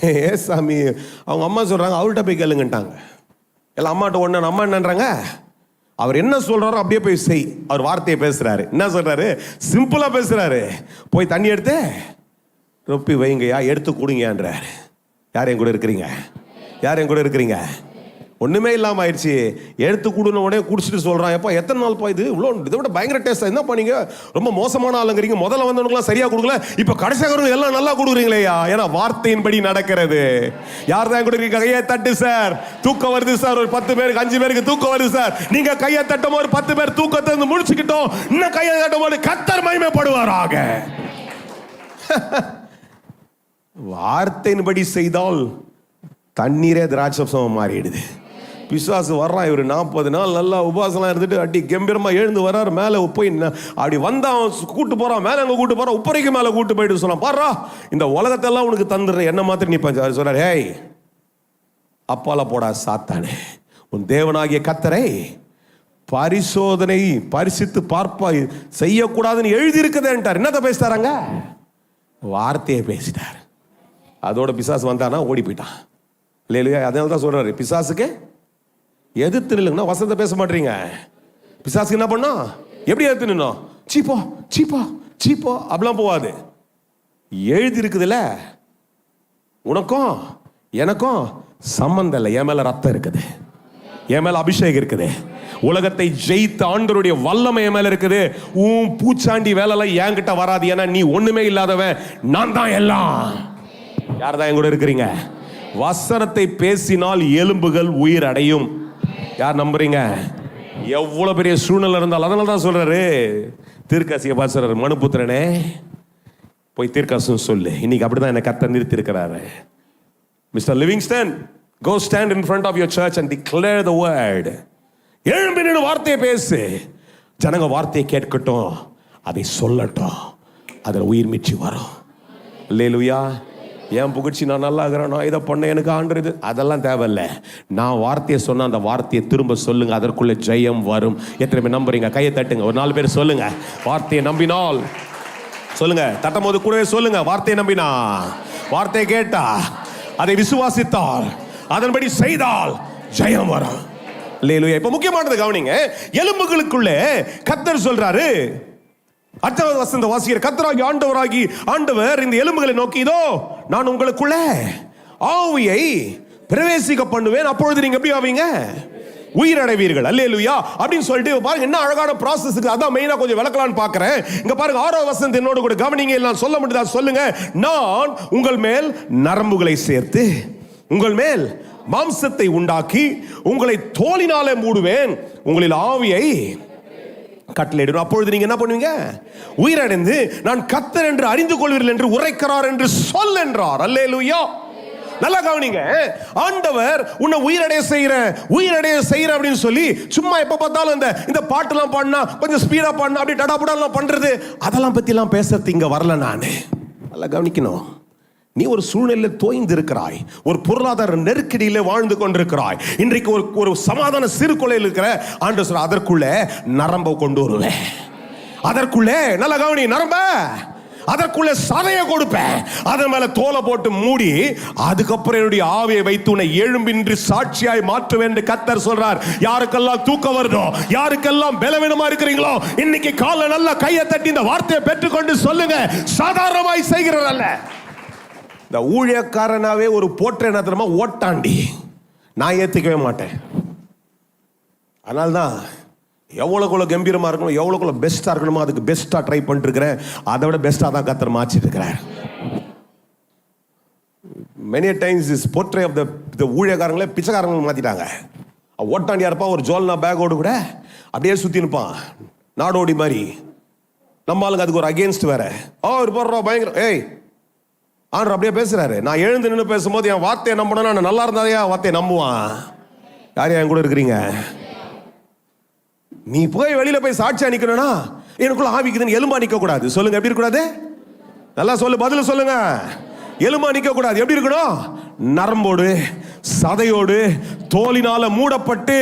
ஏ சாமி, அவங்க அம்மா சொல்றாங்க, அவர்கிட்ட போய் கேளுங்கட்டாங்க. எல்லாம் அம்மாட்ட ஒன்று, அம்மா என்னன்றாங்க, அவர் என்ன சொல்றாரோ அப்படியே போய் செய். அவர் வார்த்தையை பேசுறாரு. என்ன சொல்றாரு? சிம்பிளா பேசுறாரு. போய் தண்ணி எடுத்து ரொப்பி வைங்கயா, எடுத்து கொடுங்கன்றாரு. யார் என் கூட இருக்கிறீங்க? யார் என் கூட இருக்கிறீங்க? ஒண்ணுமே இல்லாம ஆயிடுச்சு. எடுத்து கொடுன உடனே குடிச்சிட்டு சொல்றான், எப்பா எத்தனை நாள் பா இது இவ்வளோ, இதை விட பயங்கர டேஸ்டா, என்ன பண்ணீங்க, ரொம்ப மோசமான ஆளுங்கிறீங்க, முதல்ல வந்தவனுக்குலாம் சரியா கொடுக்கல, இப்ப கடைசியாக எல்லாம் நல்லா கொடுக்குறீங்களேயா. ஏன்னா வார்த்தையின்படி நடக்கிறது. யார் தான் கொடுக்குறீங்க? கையை தட்டு சார், தூக்கம் வருது சார். ஒரு 10 பேருக்கு 5 பேருக்கு தூக்கம் வருது சார். நீங்க கையை தட்டும் ஒரு 10 பேர் தூக்கத்தை முடிச்சுக்கிட்டோம். இன்னும் கையை தட்டும் போது கர்த்தர் மகிமைப்படுவாராக. வார்த்தையின்படி செய்தால் தண்ணீரே திராட்சரசம் மாறிடுது. பிசாசு வர்றான். இவர் 40 நாள் நல்லா உபாசலாம் இருந்துட்டு அடி கம்பீரமா எழுந்து வர்றாரு. மேலே போய் அப்படி வந்தா கூட்டு போறான், மேலே அங்கே கூட்டு போறான், உப்பரைக்கு மேலே கூட்டு போயிட்டு சொன்னான், பாரா இந்த உலகத்தெல்லாம் உனக்கு தந்துடுறேன், என்ன மாத்திரம் நீ பஞ்ச சொல்றாரு. ஹேய், அப்பால போடா சாத்தானே, உன் தேவனாகிய கர்த்தரை பரிசோதனை பரிசித்து பார்ப்பாய், செய்யக்கூடாதுன்னு எழுதி இருக்குதுன்ட்டார். என்னத்த பேசிட்டாராங்க? வார்த்தையை பேசிட்டார். அதோட பிசாசு வந்தானா ஓடி போயிட்டான். இல்லையா? அதனால தான் சொல்றாரு, பிசாசுக்கு எதிர்த்து நில்லுங்கன்னா வசனத்தை பேச மாட்டீங்க. பிசாசுக்கு என்ன பண்ணா, எப்படி எதிர்த்து நின்னோம்? சீப்போ சீப்போ சீப்போ அப்படிலாம் போவாது. எழுதி இருக்குதுல்ல, உனக்கும் எனக்கும் சம்பந்தம் இல்லை. என் மேல ரத்தம் இருக்குது, என் மேல அபிஷேகம் இருக்குது, உலகத்தை ஜெயித்த ஆண்டவருடைய வல்லமை என் மேல இருக்குது. உன் பூச்சாண்டி வேலைலாம் என்கிட்ட வராது. ஏன்னா நீ ஒண்ணுமே இல்லாதவன், நான் தான் எல்லாம். யார் தான் என் கூட இருக்கிறீங்க? வசனத்தை பேசினால் எலும்புகள் உயிர் அடையும். யார் நம்புறீங்க? எவ்வளவு பெரிய சூழ்நிலை இருந்தால். அதனால தான் சொல்றாரு, தீர்க்கதரிசியை பார்த்து சொல்றாரு, மனுபுத்திரனே போய் தீர்க்கதரிசனம் சொல்லு. இன்னைக்கு அப்படிதான் என்ன கர்த்தர் நிறுத்தி இருக்கிறாரு. Mister Livingston, go stand in front of your church and declare the word. எழும்பி நின்று வார்த்தையை பேசு. ஜனங்க வார்த்தையை கேட்கட்டும், அதை சொல்லட்டும், அதில் உயிர் மீட்சி வரும். அல்லேலூயா. ஏன் புகழ்ச்சி, நான் நல்லா இருக்கிறேன், நான் இதை பண்ண, எனக்கு ஆண்டுறது, அதெல்லாம் தேவையில்லை. நான் வார்த்தையை சொன்ன அந்த வார்த்தையை திரும்ப சொல்லுங்க, அதற்குள்ள ஜெயம் வரும். எத்தனை பேர் நம்புறீங்க? கையை தட்டுங்க. ஒரு 4 பேர் சொல்லுங்க, வார்த்தையை நம்பினால். சொல்லுங்க, தட்டும் போது கூடவே சொல்லுங்க, வார்த்தையை நம்பினா, வார்த்தையை கேட்டா, அதை விசுவாசித்தால், அதன்படி செய்தால் ஜெயம் வரும். அல்லேலூயா. இப்ப முக்கியமானது கவனிங்க. எலும்புகளுக்குள்ளே கர்த்தர் சொல்றாரு, அடுத்த வசனத்தை வாசிக்கிற, கர்த்தராகி ஆண்டவர் இந்த எலும்புகளை நோக்கி, இதோ நான் உங்களுக்குள்ள ஆவியை பிரவேசிக்க பண்ணுவேன், அப்பொழுது நீங்க எப்படி ஆவீங்க? உயிரடைவீர்கள். அல்லேலூயா. அப்படின்னு சொல்லிட்டு பாருங்க, என்ன அழகான ப்ராசஸ் இருக்கு. அதான் மெயினா கொஞ்சம் விளக்கலாம்னு பார்க்கிறேன். இங்க பாருங்க, 6வது வசனத்தை என்னோட கூட கவனிங்க. எல்லாம் சொல்ல முடியுதா? சொல்லுங்க. நான் உங்கள் மேல் நரம்புகளை சேர்த்து, உங்கள் மேல் மாம்சத்தை உண்டாக்கி, உங்களை தோலினாலே மூடுவேன், உங்களில் ஆவியை கட்டளையிடுவேன், அப்பொழுது நீங்க என்ன பண்ணுவீங்க? உயிரடைந்து நான் கர்த்தர் என்று அறிந்து கொள்வீர்கள் என்று உரைக்கிறார் என்று சொல் என்றார். அல்லேலூயா. நல்லா கவனிங்க. ஆண்டவர் உன்னை உயிரடைய செய்யற அப்படின்னு சொல்லி சும்மா எப்ப பார்த்தாலும் இந்த பாட்டுலாம் பாடினா, கொஞ்சம் ஸ்பீடா பாடினா, அப்படி டடாபுடாலாம் பண்றது, அதெல்லாம் பத்தி எல்லாம் பேசுறது இங்க வரல. நானு நல்லா கவனிக்கணும். நீ ஒரு சூழ்நிலையில் தோய்ந்து இருக்கிறாய், ஒரு பொருளாதார நெருக்கடியில வாழ்ந்து கொண்டிருக்கிறாய். இன்றைக்கு ஒரு சமாதான சிறு கொலையில் இருக்கிற ஆண்டவர் சொல்ற, அதற்குள்ள நரம்ப கொண்டு வருவேன், அதற்குள்ளே நல்ல கவனி, நரம்ப அதற்குள்ள சதையை கொடுப்பேன், அதன் மேல தோலை போட்டு மூடி, அதுக்கப்புறம் என்னுடைய ஆவியை வைத்து உன்னை எழும்பின்றி சாட்சியாய் மாற்றுவேன் என்று கர்த்தர் சொல்றார். யாருக்கெல்லாம் தூக்கம் வருதோ, யாருக்கெல்லாம் பலவீனமா இருக்கிறீங்களோ, இன்னைக்கு காலை நல்லா கையை தட்டி இந்த வார்த்தையை பெற்றுக்கொண்டு சொல்லுங்க, சாதாரணமாய் செய்கிறார் அல்ல. இந்த ஊழியக்காரனாவே ஒரு போற்ற என்ன தெரியுமா? ஓட்டாண்டி. நான் ஏத்துக்கவே மாட்டேன். அதனால்தான் எவ்வளோக்குள்ள கம்பீரமா இருக்கணும், எவ்வளோக்குள்ள பெஸ்டா இருக்கணுமோ அதுக்கு பெஸ்டா ட்ரை பண்ணிட்டு இருக்கிறேன். அதை விட பெஸ்டா தான் கர்த்தர் மாற்றிட்டு இருக்கிறார். many times is portray of the ஊழியக்காரங்களே பிச்சைக்காரங்களை மாத்திட்டாங்க. ஓட்டாண்டியா இருப்பான், ஒரு ஜோல்னா பேக்கோடு கூட அப்படியே சுத்தி நிற்பான், நாடோடி மாதிரி. நம்ம ஆளுங்க அதுக்கு ஒரு அகேன்ஸ்ட் வேற. ஒரு போடுறோம் பயங்கர, ஏய் ஆண்டவர் அப்படியே பேசுறாரு. நான் எழுந்து நின்று பேசும்போது என் வார்த்தையை நம்பணும், நான் நல்லா இருந்தாலே வார்த்தையை நம்புவான். யாரையா என் கூட இருக்கிறீங்க? நீ போய் வெளியில போய் சாட்சியா நிக்கணும்னா எனக்குள்ள ஆவிக்குதுன்னு எலும்பா நிக்க கூடாது. சொல்லுங்க, எப்படி இருக்கக்கூடாது? நல்லா சொல்லு, பதில் சொல்லுங்க. எலும்பா நிக்க கூடாது. எப்படி இருக்கணும்? நரம்போடு, சதையோடு, தோலினால மூடப்பட்டு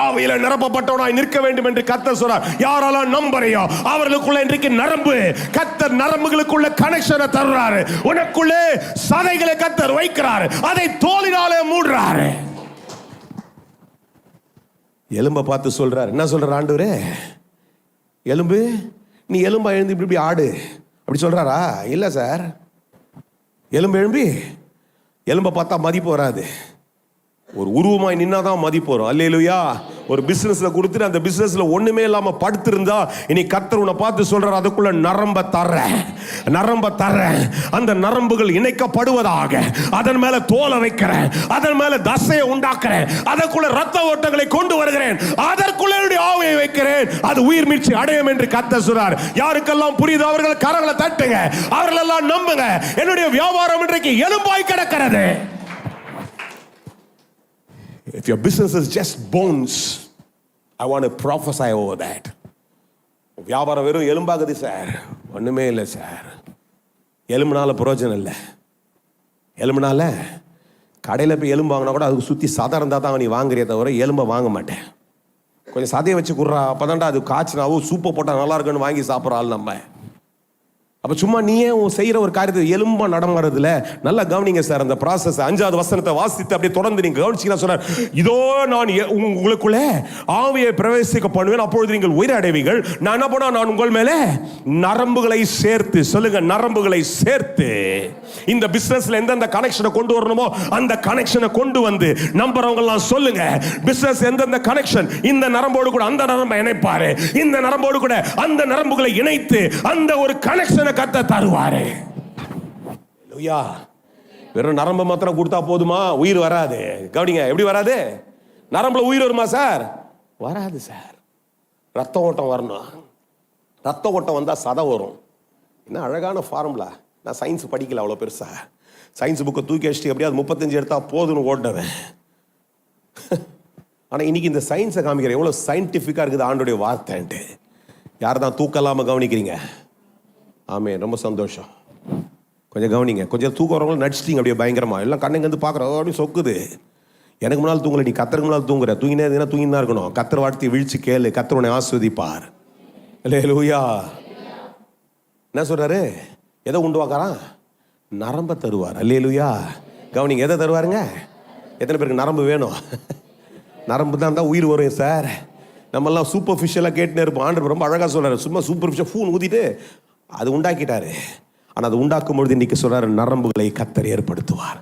ஆவியில நிரப்பப்பட்டவனாய் நிற்க வேண்டும் என்று கர்த்தர் சொல்றார். யாரெல்லாம் நம்புறியோ அவர்களுக்குள்ள இன்றைக்கு நரம்பு, கர்த்தர் நரம்புகளுக்குள்ள கனெக்ஷனை தர்றாரு. உனக்குள்ளே சதைகளை கர்த்தர் வைக்கிறாரு, அதை தோலினாலே மூடுறாரு. எலும்பை பார்த்து சொல்றாரு. என்ன சொல்றாரு ஆண்டவரே? எலும்பு, நீ எலும்பா எழுந்து இப்படி இப்படி ஆடு அப்படி சொல்றாரா? இல்ல சார். எலும்பு எழும்பி, எலும்பை பார்த்தா மதிப்பு வராது. ஒரு உருவமாய் நின்னாதான் மதிப்பு வரும். அல்லேலூயா. ஒரு பிசினஸ்ல கொடுத்துட்டு அந்த பிசினஸ்ல ஒண்ணுமே இல்லாம படுத்திருந்தா இனி கர்த்தர் உன்னை பார்த்து சொல்றாரு, அதுக்குள்ள நரம்ப தர்றேன். அந்த நரம்புகள் இணைக்கப்படுவதாக, அதன் மேல தோலை வைக்கிறேன், அதன் மேல தசையை உண்டாக்குறேன், அதற்குள்ள ரத்த ஓட்டங்களை கொண்டு வருகிறேன், அதற்குள்ள என்னுடைய ஆவியை வைக்கிறேன், அது உயிர் மீட்சி அடையும் என்று கர்த்தர் சொல்றார். யாருக்கெல்லாம் புரியுது அவர்கள் கரங்களை தட்டுங்க, அவர்கள் எல்லாம் நம்புங்க. என்னுடைய வியாபாரம் இன்றைக்கு எலும்பாய் கிடக்கிறது. If your business is just bones, I want to prophesy over that. வியாபாரம் வெறும் எலும்பாகுது சார், ஒண்ணுமே இல்லை சார். எலும்புனால பிரயோஜனம் இல்லை. எலும்புனால கடையில் போய் எலும்பு வாங்கினா கூட அதுக்கு சுற்றி சதை இருந்தால் தான் நீ வாங்குறிய தவிர எலும்பை வாங்க மாட்டேன். கொஞ்சம் சதையை வச்சு குடுறா, அப்போதான்டா அது காய்ச்சினாவும் சூப்பை போட்டால் நல்லா இருக்குன்னு வாங்கி சாப்பிட்ற ஆள் நம்ம. அப்ப சும்மா நீயே செய்யற ஒரு காரியத்தை எலும்பா நடமாறதுல நல்லா கவனிங்க சார். அந்த ப்ராசஸ் 5வது வசனத்தை வாசித்து அப்படியே தொடர்ந்து நீங்க கவனிச்சீங்கன்னா சொன்னார், இதோ நான் உங்களுக்குள்ளே ஆவியை பிரவேசிக்க பண்ணுவேன், அப்பொழுது நீங்கள் உயிரை அடைவீர்கள். நான் என்ன பண்ணா, நான் உங்கள் மேலே நரம்புகளை சேர்த்து, சொல்லுங்க, நரம்புகளை சேர்த்து இந்த பிசினஸ்ல எந்தெந்த கனெக்ஷனை கொண்டு வரணுமோ அந்த கனெக்ஷனை கொண்டு வந்து நம்புறவங்க எல்லாம் சொல்லுங்க, பிசினஸ் எந்தெந்த கனெக்ஷன் இந்த நரம்போடு கூட அந்த நரம்பை இணைப்பாரு, இந்த நரம்போடு கூட அந்த நரம்புகளை இணைத்து அந்த ஒரு கனெக்ஷன் கத்த தருவாரு. வெறும் நரம்பு மாத்திரம் கொடுத்தா போதுமா? உயிர் வராது. கவனிங்க, எப்படி வராது? நரம்புல உயிர் வருமா சார்? வராது சார். ரத்த ஓட்டம் வரணும். ரத்த ஓட்டம் வந்தா சதை வரும். என்ன அழகான ஃபார்முலா. நான் சயின்ஸ் படிக்கல அவ்வளோ பெருசா. சயின்ஸ் புக்கை தூக்கி வச்சுட்டு எப்படியா 35 எடுத்தா போதுன்னு ஓட்டுவேன். ஆனால் இன்னைக்கு இந்த சயின்ஸை காமிக்கிற எவ்வளோ சயின்டிஃபிக்காக இருக்குது ஆண்டோடைய வார்த்தைன்ட்டு. யார் தான் தூக்கலாம கவனிக்கிறீங்க? ஆமே, ரொம்ப சந்தோஷம். கொஞ்சம் கவனிங்க. கொஞ்சம் தூக்கம் வரவங்களும் நடிச்சிட்டிங்க அப்படியே பயங்கரமா. எல்லாம் கண்ணுங்க வந்து பார்க்குறோம், அப்படி சொக்குது. எனக்கு முன்னால் தூங்கலை, நீ கத்தருக்கு முன்னால் தூங்குற. தூங்கினே தூங்கி தான் இருக்கணும். கத்தர் வார்த்தையை விழிச்சு கேளு, கத்தர் உன்னை ஆஸ்வதிப்பார். அல்லேலூயா. என்ன சொல்றாரு? எதை உண்டு வாக்காரான்? நரம்ப தருவார். அல்லேலூயா. கவனிங்க, எதை தருவாருங்க? எத்தனை பேருக்கு நரம்பு வேணும்? நரம்பு தான் உயிர் வரும் சார். நம்மெல்லாம் சூப்பர்ஃபிஷியலாக கேட்டுனே இருப்போம். ஆண்டவர் ரொம்ப அழகாக சொல்றாரு, சும்மா சூப்பர்ஃபிஷியல் ஃபூன் ஊதிட்டு அது உண்டாக்கிட்டாரு. ஆனால் அது உண்டாக்கும் பொழுது இன்னைக்கு சொல்றாரு, நரம்புகளை கர்த்தர் ஏற்படுத்துவார்.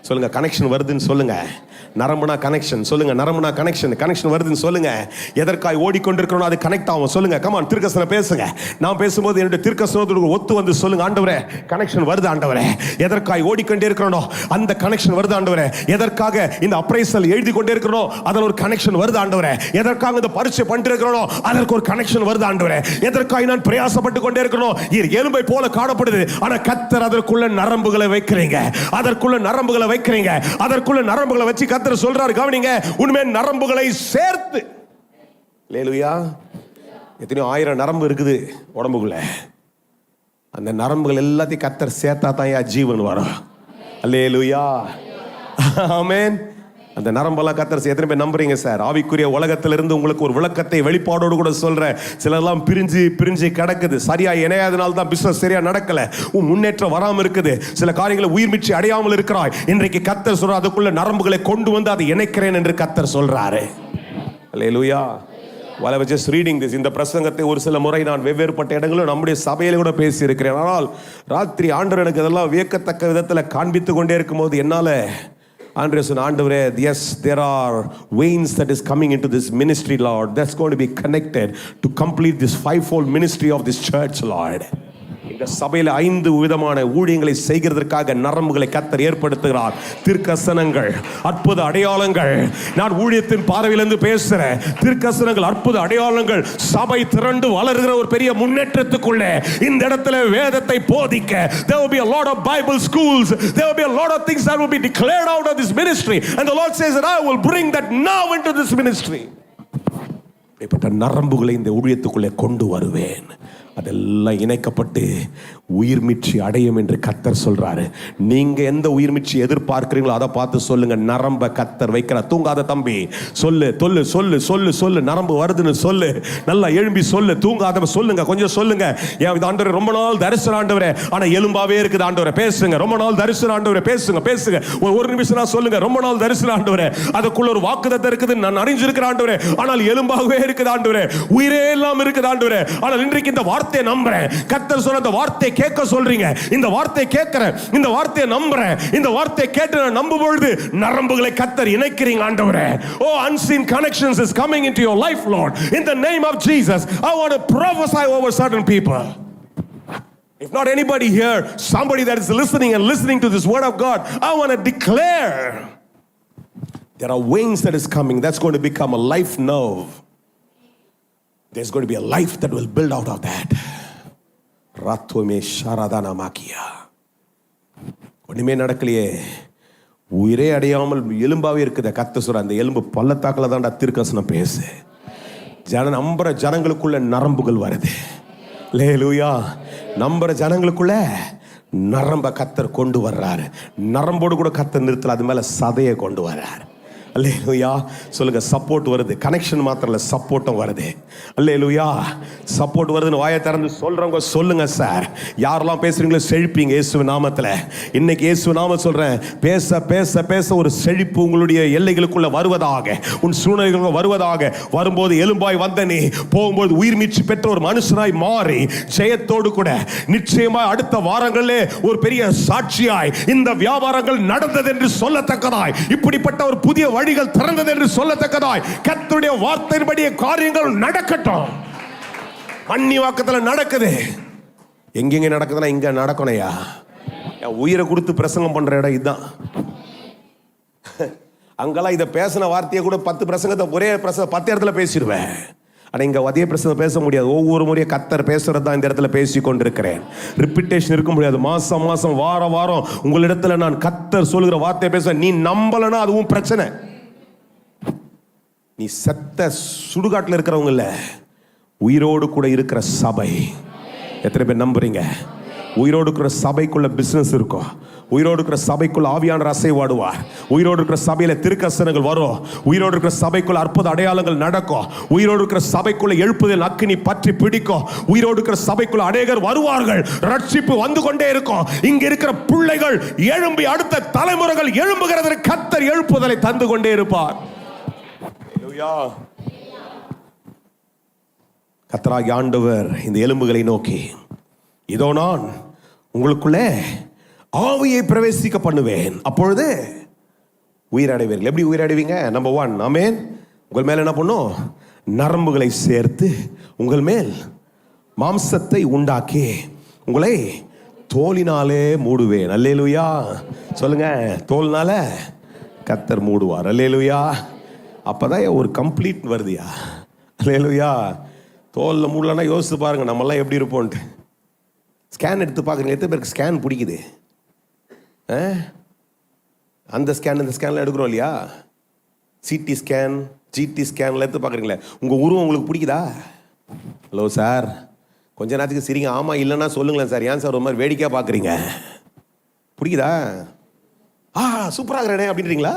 சொல்லுங்க, கனெக்ஷன் வருதுன்னு சொல்லுங்க. நரம்புனா கனெக்ஷன். சொல்லுங்க, நரம்புனா கனெக்ஷன் வருதுன்னு சொல்லுங்க. எதற்காய் ஓடிக்கொண்டிருக்கிறோம் அது கனெக்ட் ஆகும். சொல்லுங்க, கமான், திருக்கசனம் பேசுங்க. நான் பேசும்போது என்னுடைய திருக்கசனத்தோடு ஒத்து வந்து சொல்லுங்க, ஆண்டவரே கனெக்ஷன் வருது. ஆண்டவரே, எதற்காய் ஓடிக்கொண்டே இருக்கிறனோ அந்த கனெக்ஷன் வருது. ஆண்டவரே, எதற்காக இந்த அப்ரைசல் எழுதி கொண்டே இருக்கிறனோ அதில் ஒரு கனெக்ஷன் வருது. ஆண்டவரே, எதற்காக இந்த பரீட்சை பண்ணிட்டு இருக்கிறனோ அதற்கு ஒரு கனெக்ஷன் வருது. ஆண்டவரே, எதற்காக நான் பிரயாசப்பட்டு கொண்டே இருக்கிறனோ எலும்பை போல காணப்படுது, ஆனா கர்த்தர் அதற்குள்ள நரம்புகளை வைக்கிறீங்க, அதற்குள்ள நரம்புகளை வைக்கிறீங்க, அதற்குள்ள நரம்புகளை வச்சு கர்த்தர் சொல்றாரு, கவனிங்க, உண்மை நரம்புகளை சேர்த்து. அல்லேலூயா. எத்தனையோ 1000 நரம்பு இருக்குது உடம்புக்குள்ள. அந்த நரம்புகள் எல்லாத்தையும் கர்த்தர் சேர்த்தா தான் ஜீவன் வரும். அல்லேலூயா. ஆமென். அந்த நரம்பெல்லாம் கர்த்தர். எத்தனை பேர் நம்புறீங்க சார்? ஆவிக்குரிய உலகத்திலிருந்து உங்களுக்கு ஒரு விளக்கத்தை வெளிப்பாடோடு கூட சொல்றேன். சிலர்லாம் பிரிஞ்சு கிடக்குது. சரியா இணையாதனால தான் பிசினஸ் சரியா நடக்கல, முன்னேற்றம் வராமல் இருக்குது, சில காரியங்களை உயிர் மீட்சி அடையாமல் இருக்கிறாய். இன்றைக்கு கர்த்தர் சொல்ற, அதுக்குள்ள நரம்புகளை கொண்டு வந்து அதை இணைக்கிறேன் என்று கர்த்தர் சொல்றாரு. அல்லேலூயா. While I was just reading this, இந்த பிரசங்கத்தை ஒரு சில முறை நான் வெவ்வேறுபட்ட இடங்களும் நம்முடைய சபையில கூட பேசி இருக்கிறேன். ஆனால் ராத்திரி ஆண்டவர் எனக்கு இதெல்லாம் வியக்கத்தக்க விதத்தில் காண்பித்து கொண்டே இருக்கும் போது என்னால ஆண்டவரே சொன்ன, ஆண்டவரே, yes, there are veins that is coming into this ministry, Lord, that's going to be connected to complete this fivefold ministry of this church, Lord. இந்த சபையில் 5 விதமான ஊழியங்களை செய்கிறதற்காக நரம்புகளை கர்த்தர் ஏற்படுத்துகிறார். தீர்க்கதரிசனங்கள், அற்புத அடையாளங்கள். நான் ஊழியத்தின் பார்வையிலிருந்து பேசுறேன். தீர்க்கதரிசனங்கள், அற்புத அடையாளங்கள். சபை திரண்டு வளர்கிற ஒரு பெரிய முன்னேற்றத்துக்குள்ளே இந்த இடத்துல வேதத்தை போதிக்க there will be a lot of Bible schools, there will be a lot of things that will be declared out of this ministry, and the Lord says that I will bring that now into this ministry. இப்பட்ட நரம்புகளை இந்த ஊழியத்துக்குள்ளே கொண்டு வருவேன். அதெல்லாம் இணைக்கப்பட்டு உயிர்மீட்சி அடையும் என்று கர்த்தர் சொல்றாரு. நீங்க எந்த உயிர்மீட்சி எதிர்பார்க்கிறீங்களோ அதை பார்த்து சொல்லுங்க. நரம்ப கர்த்தர் வைக்கிறார். தூங்காத தம்பி, சொல்லு சொல்லு சொல்லு சொல்லு சொல்லு. நரம்பு வருதுன்னு சொல்லு. நல்லா எழும்பி சொல்லு. தூங்காத சொல்லுங்க. கொஞ்சம் சொல்லுங்க. ஏன் ஆண்டவரே ரொம்ப நாள் தரிசனம் ஆண்டவரே, ஆனா எலும்பாவே இருக்குது ஆண்டவரே. பேசுங்க. ரொம்ப நாள் தரிசனம் ஆண்டவரே. பேசுங்க பேசுங்க. ஒரு நிமிஷம் சொல்லுங்க. ரொம்ப நாள் தரிசனம் ஆண்டவரே, அதுக்குள்ள ஒரு வாக்குத்தத்தம் இருக்குது, நான் அறிஞ்சிருக்கிற ஆண்டவரே, ஆனால் எலும்பாகவே இருக்குது ஆண்டவரே, உயிரே எல்லாம் இருக்குது ஆண்டவரே. ஆனால் இன்றைக்கு இந்த வார்த்தையை நம்புறேன். கர்த்தர் சொன்ன இந்த வார்த்தையை கேட்க சொல்றீங்க. இந்த வார்த்தையை கேட்கிறேன், இந்த வார்த்தையை நம்புறேன். இந்த வார்த்தையை கேட்டு நான் நம்பும் பொழுது நரம்புகளை கர்த்தர் இணைக்கிறீங்க ஆண்டவரே. Oh, unseen connections is coming into your life, Lord. In the name of Jesus, I want to prophesy over certain people. If not anybody here, somebody that is listening to this word of God, I want to declare there are wings that is coming that's going to become a life nerve. There's going to be a life that will build out of that. Rathume sharadana makia. ஒண்ணுமே நடக்கலையே, உயிரே அடையாமல் எலும்பாவே இருக்குது. கர்த்தர் சொல்ற அந்த எலும்பு பள்ளத்தாக்குல தான்டா தீர்க்கதரிசனம் பேசு. நம்புற ஜனங்களுக்குள்ள நரம்புகள் வருது. அல்லேலூயா. நம்புற ஜனங்களுக்குள்ள நரம்ப கர்த்தர் கொண்டு வர்றாரு. நரம்போடு கூட கர்த்தர் நிறுத்தல, அது மேல சதையை கொண்டு வர்றாரு. அல்லேலூயா. சொல்லுங்க. சப்போர்ட் வருது. கனெக்ஷன் மாத்திரம் இல்ல, சப்போர்ட்டும் வருது. அல்லேலூயா. சப்போர்ட் வருதுன்னு வாயை திறந்து சொல்றவங்க சொல்லுங்க. சார் யாரெல்லாம் பேசுறீங்களோ செழிப்பீங்க இயேசு நாமத்துல. இன்னைக்கு இயேசு நாம சொல்றேன், பேச பேச பேச ஒரு செழிப்பு உங்களுடைய எல்லைகளுக்குள்ள வருவதாக, உன் சூழ்நிலைகளுக்கு வருவதாக. வரும்போது எலும்பாய் வந்த நீ போகும்போது உயிர் மீட்சி பெற்ற ஒரு மனுஷனாய் மாறி ஜெயத்தோடு கூட நிச்சயமாய் அடுத்த வாரங்களிலே ஒரு பெரிய சாட்சியாய் இந்த வியாபாரங்கள் நடந்தது என்று சொல்லத்தக்கதாய், இப்படிப்பட்ட ஒரு புதிய வழிகள் திறந்தது என்று சொல்லத்தக்கதாய் கர்த்தருடைய வார்த்தையின்படி காரியங்கள் நடக்கட்டும். அன்னி வாக்கத்தில் நடக்குது. எங்கெங்க நடக்குதுன்னா இங்க நடக்கணையா. உயிரை கொடுத்து பிரசங்கம் பண்ற இடம் இதுதான். அங்கெல்லாம் இதை பேசின வார்த்தையை கூட 10 பிரசங்கத்தை ஒரே 10 இடத்துல பேசிடுவேன். ஆனால் இங்கே அதே பிரச்சனை பேச முடியாது. ஒவ்வொரு முறையும் கர்த்தர் பேசுறது தான் இந்த இடத்துல பேசி கொண்டிருக்கிறேன். ரிப்பீட்டேஷன் இருக்க முடியாது. மாசம் மாசம் வாரம் வாரம் உங்களிடத்துல நான் கர்த்தர் சொல்கிற வார்த்தையை பேசுவேன். நீ நம்பலன்னா அதுவும் பிரச்சனை. நீ செத்த சுடுகாட்டில் இருக்கிறவங்க இல்ல, உயிரோடு கூட இருக்கிற சபை. எத்தனை பேர் நம்புறீங்க? உயிரோடு இருக்கிற சபைக்குள்ள பிசினஸ் இருக்கும். உயிரோடு இருக்கிற சபைக்குள்ள ஆவியானவர் அசைவாடுவார். உயிரோடு இருக்கிற சபையில தீர்க்கதரிசனங்கள் வரும். உயிரோடு இருக்கிற சபைக்குள்ள அற்புத அடையாளங்கள் நடக்கும். உயிரோடு இருக்கிற சபைக்குள்ள எழுப்புதல் அக்கினி பற்றி பிடிக்கும். உயிரோடு இருக்கிற சபைக்குள்ள அநேகர் வருவார்கள். ரட்சிப்பு வந்து கொண்டே இருக்கும். இங்க இருக்கிற பிள்ளைகள் எழும்பி அடுத்த தலைமுறைகள் எழும்புகிறதற்கு கர்த்தர் எழுப்புதலை தந்து கொண்டே இருப்பார். கர்த்தராகிய ஆண்டவர் இந்த எலும்புகளை நோக்கி, இதோ நான் உங்களுக்குள்ளே ஆவியை பிரவேசிக்க பண்ணுவேன், அப்பொழுது உயிரடைவீர்கள். எப்படி உயிரடைவீங்க? நம்பர் 1, ஆமென். உங்கள் மேல் என்ன பண்ணும்? நரம்புகளை சேர்த்து உங்கள் மேல் மாம்சத்தை உண்டாக்கி உங்களை தோலினாலே மூடுவேன். அல்லேலூயா. சொல்லுங்க. தோல்னால கர்த்தர் மூடுவார். அல்லேலூயா. அப்பதான் ஒரு கம்ப்ளீட் வருதுயா. அல்லேலூயா. தோல்ல மூடலன்னா யோசித்து பாருங்க நம்மெல்லாம் எப்படி இருப்போம்ட்டு. ஸ்கேன் எடுத்து பார்க்குறீங்க. எத்தனை பேருக்கு ஸ்கேன் பிடிக்குது? அந்த ஸ்கேன் இந்த ஸ்கேன்லாம் எடுக்கிறோம் இல்லையா? சிடி ஸ்கேன், ஜிடி ஸ்கேன்லாம் எடுத்து பார்க்குறீங்களே, உங்கள் உருவம் உங்களுக்கு பிடிக்குதா? ஹலோ சார், கொஞ்ச நேரத்துக்கு சரிங்க. ஆமாம் இல்லைன்னா சொல்லுங்களேன் சார். ஏன் சார் ஒரு மாதிரி வேடிக்கையாக பார்க்குறீங்க? பிடிக்குதா? சூப்பராக இருக்கிறேனே அப்படின்றீங்களா?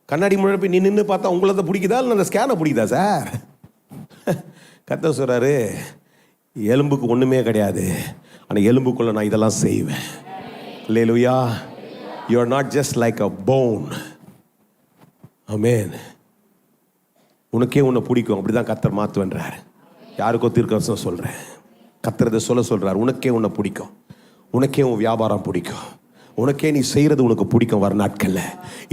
கண்ணாடி முன்னாடி போய் நின்று பார்த்தா உங்களை பிடிக்குதா இல்லை அந்த ஸ்கேனை பிடிக்குதா சார்? கர்த்தர் சொல்கிறாரு, எலும்புக்கு ஒன்றுமே கிடையாது, ஆனால் எலும்புக்குள்ள நான் இதெல்லாம் செய்வேன். அல்லேலூயா. You are not just like a bone. ஆமென். உனக்கே உன்னை பிடிக்கும், அப்படிதான் கர்த்தர் மாற்றுவேன்றார். யாருக்கோ தீர்க்கதரிசனம் சொல்கிறேன். கர்த்தர் இதை சொல்ல சொல்கிறார். உனக்கே உன்னை பிடிக்கும், உனக்கே உன் வியாபாரம் பிடிக்கும், உனக்கே நீ செய்கிறது உனக்கு பிடிக்கும் வர நாட்கள்ல.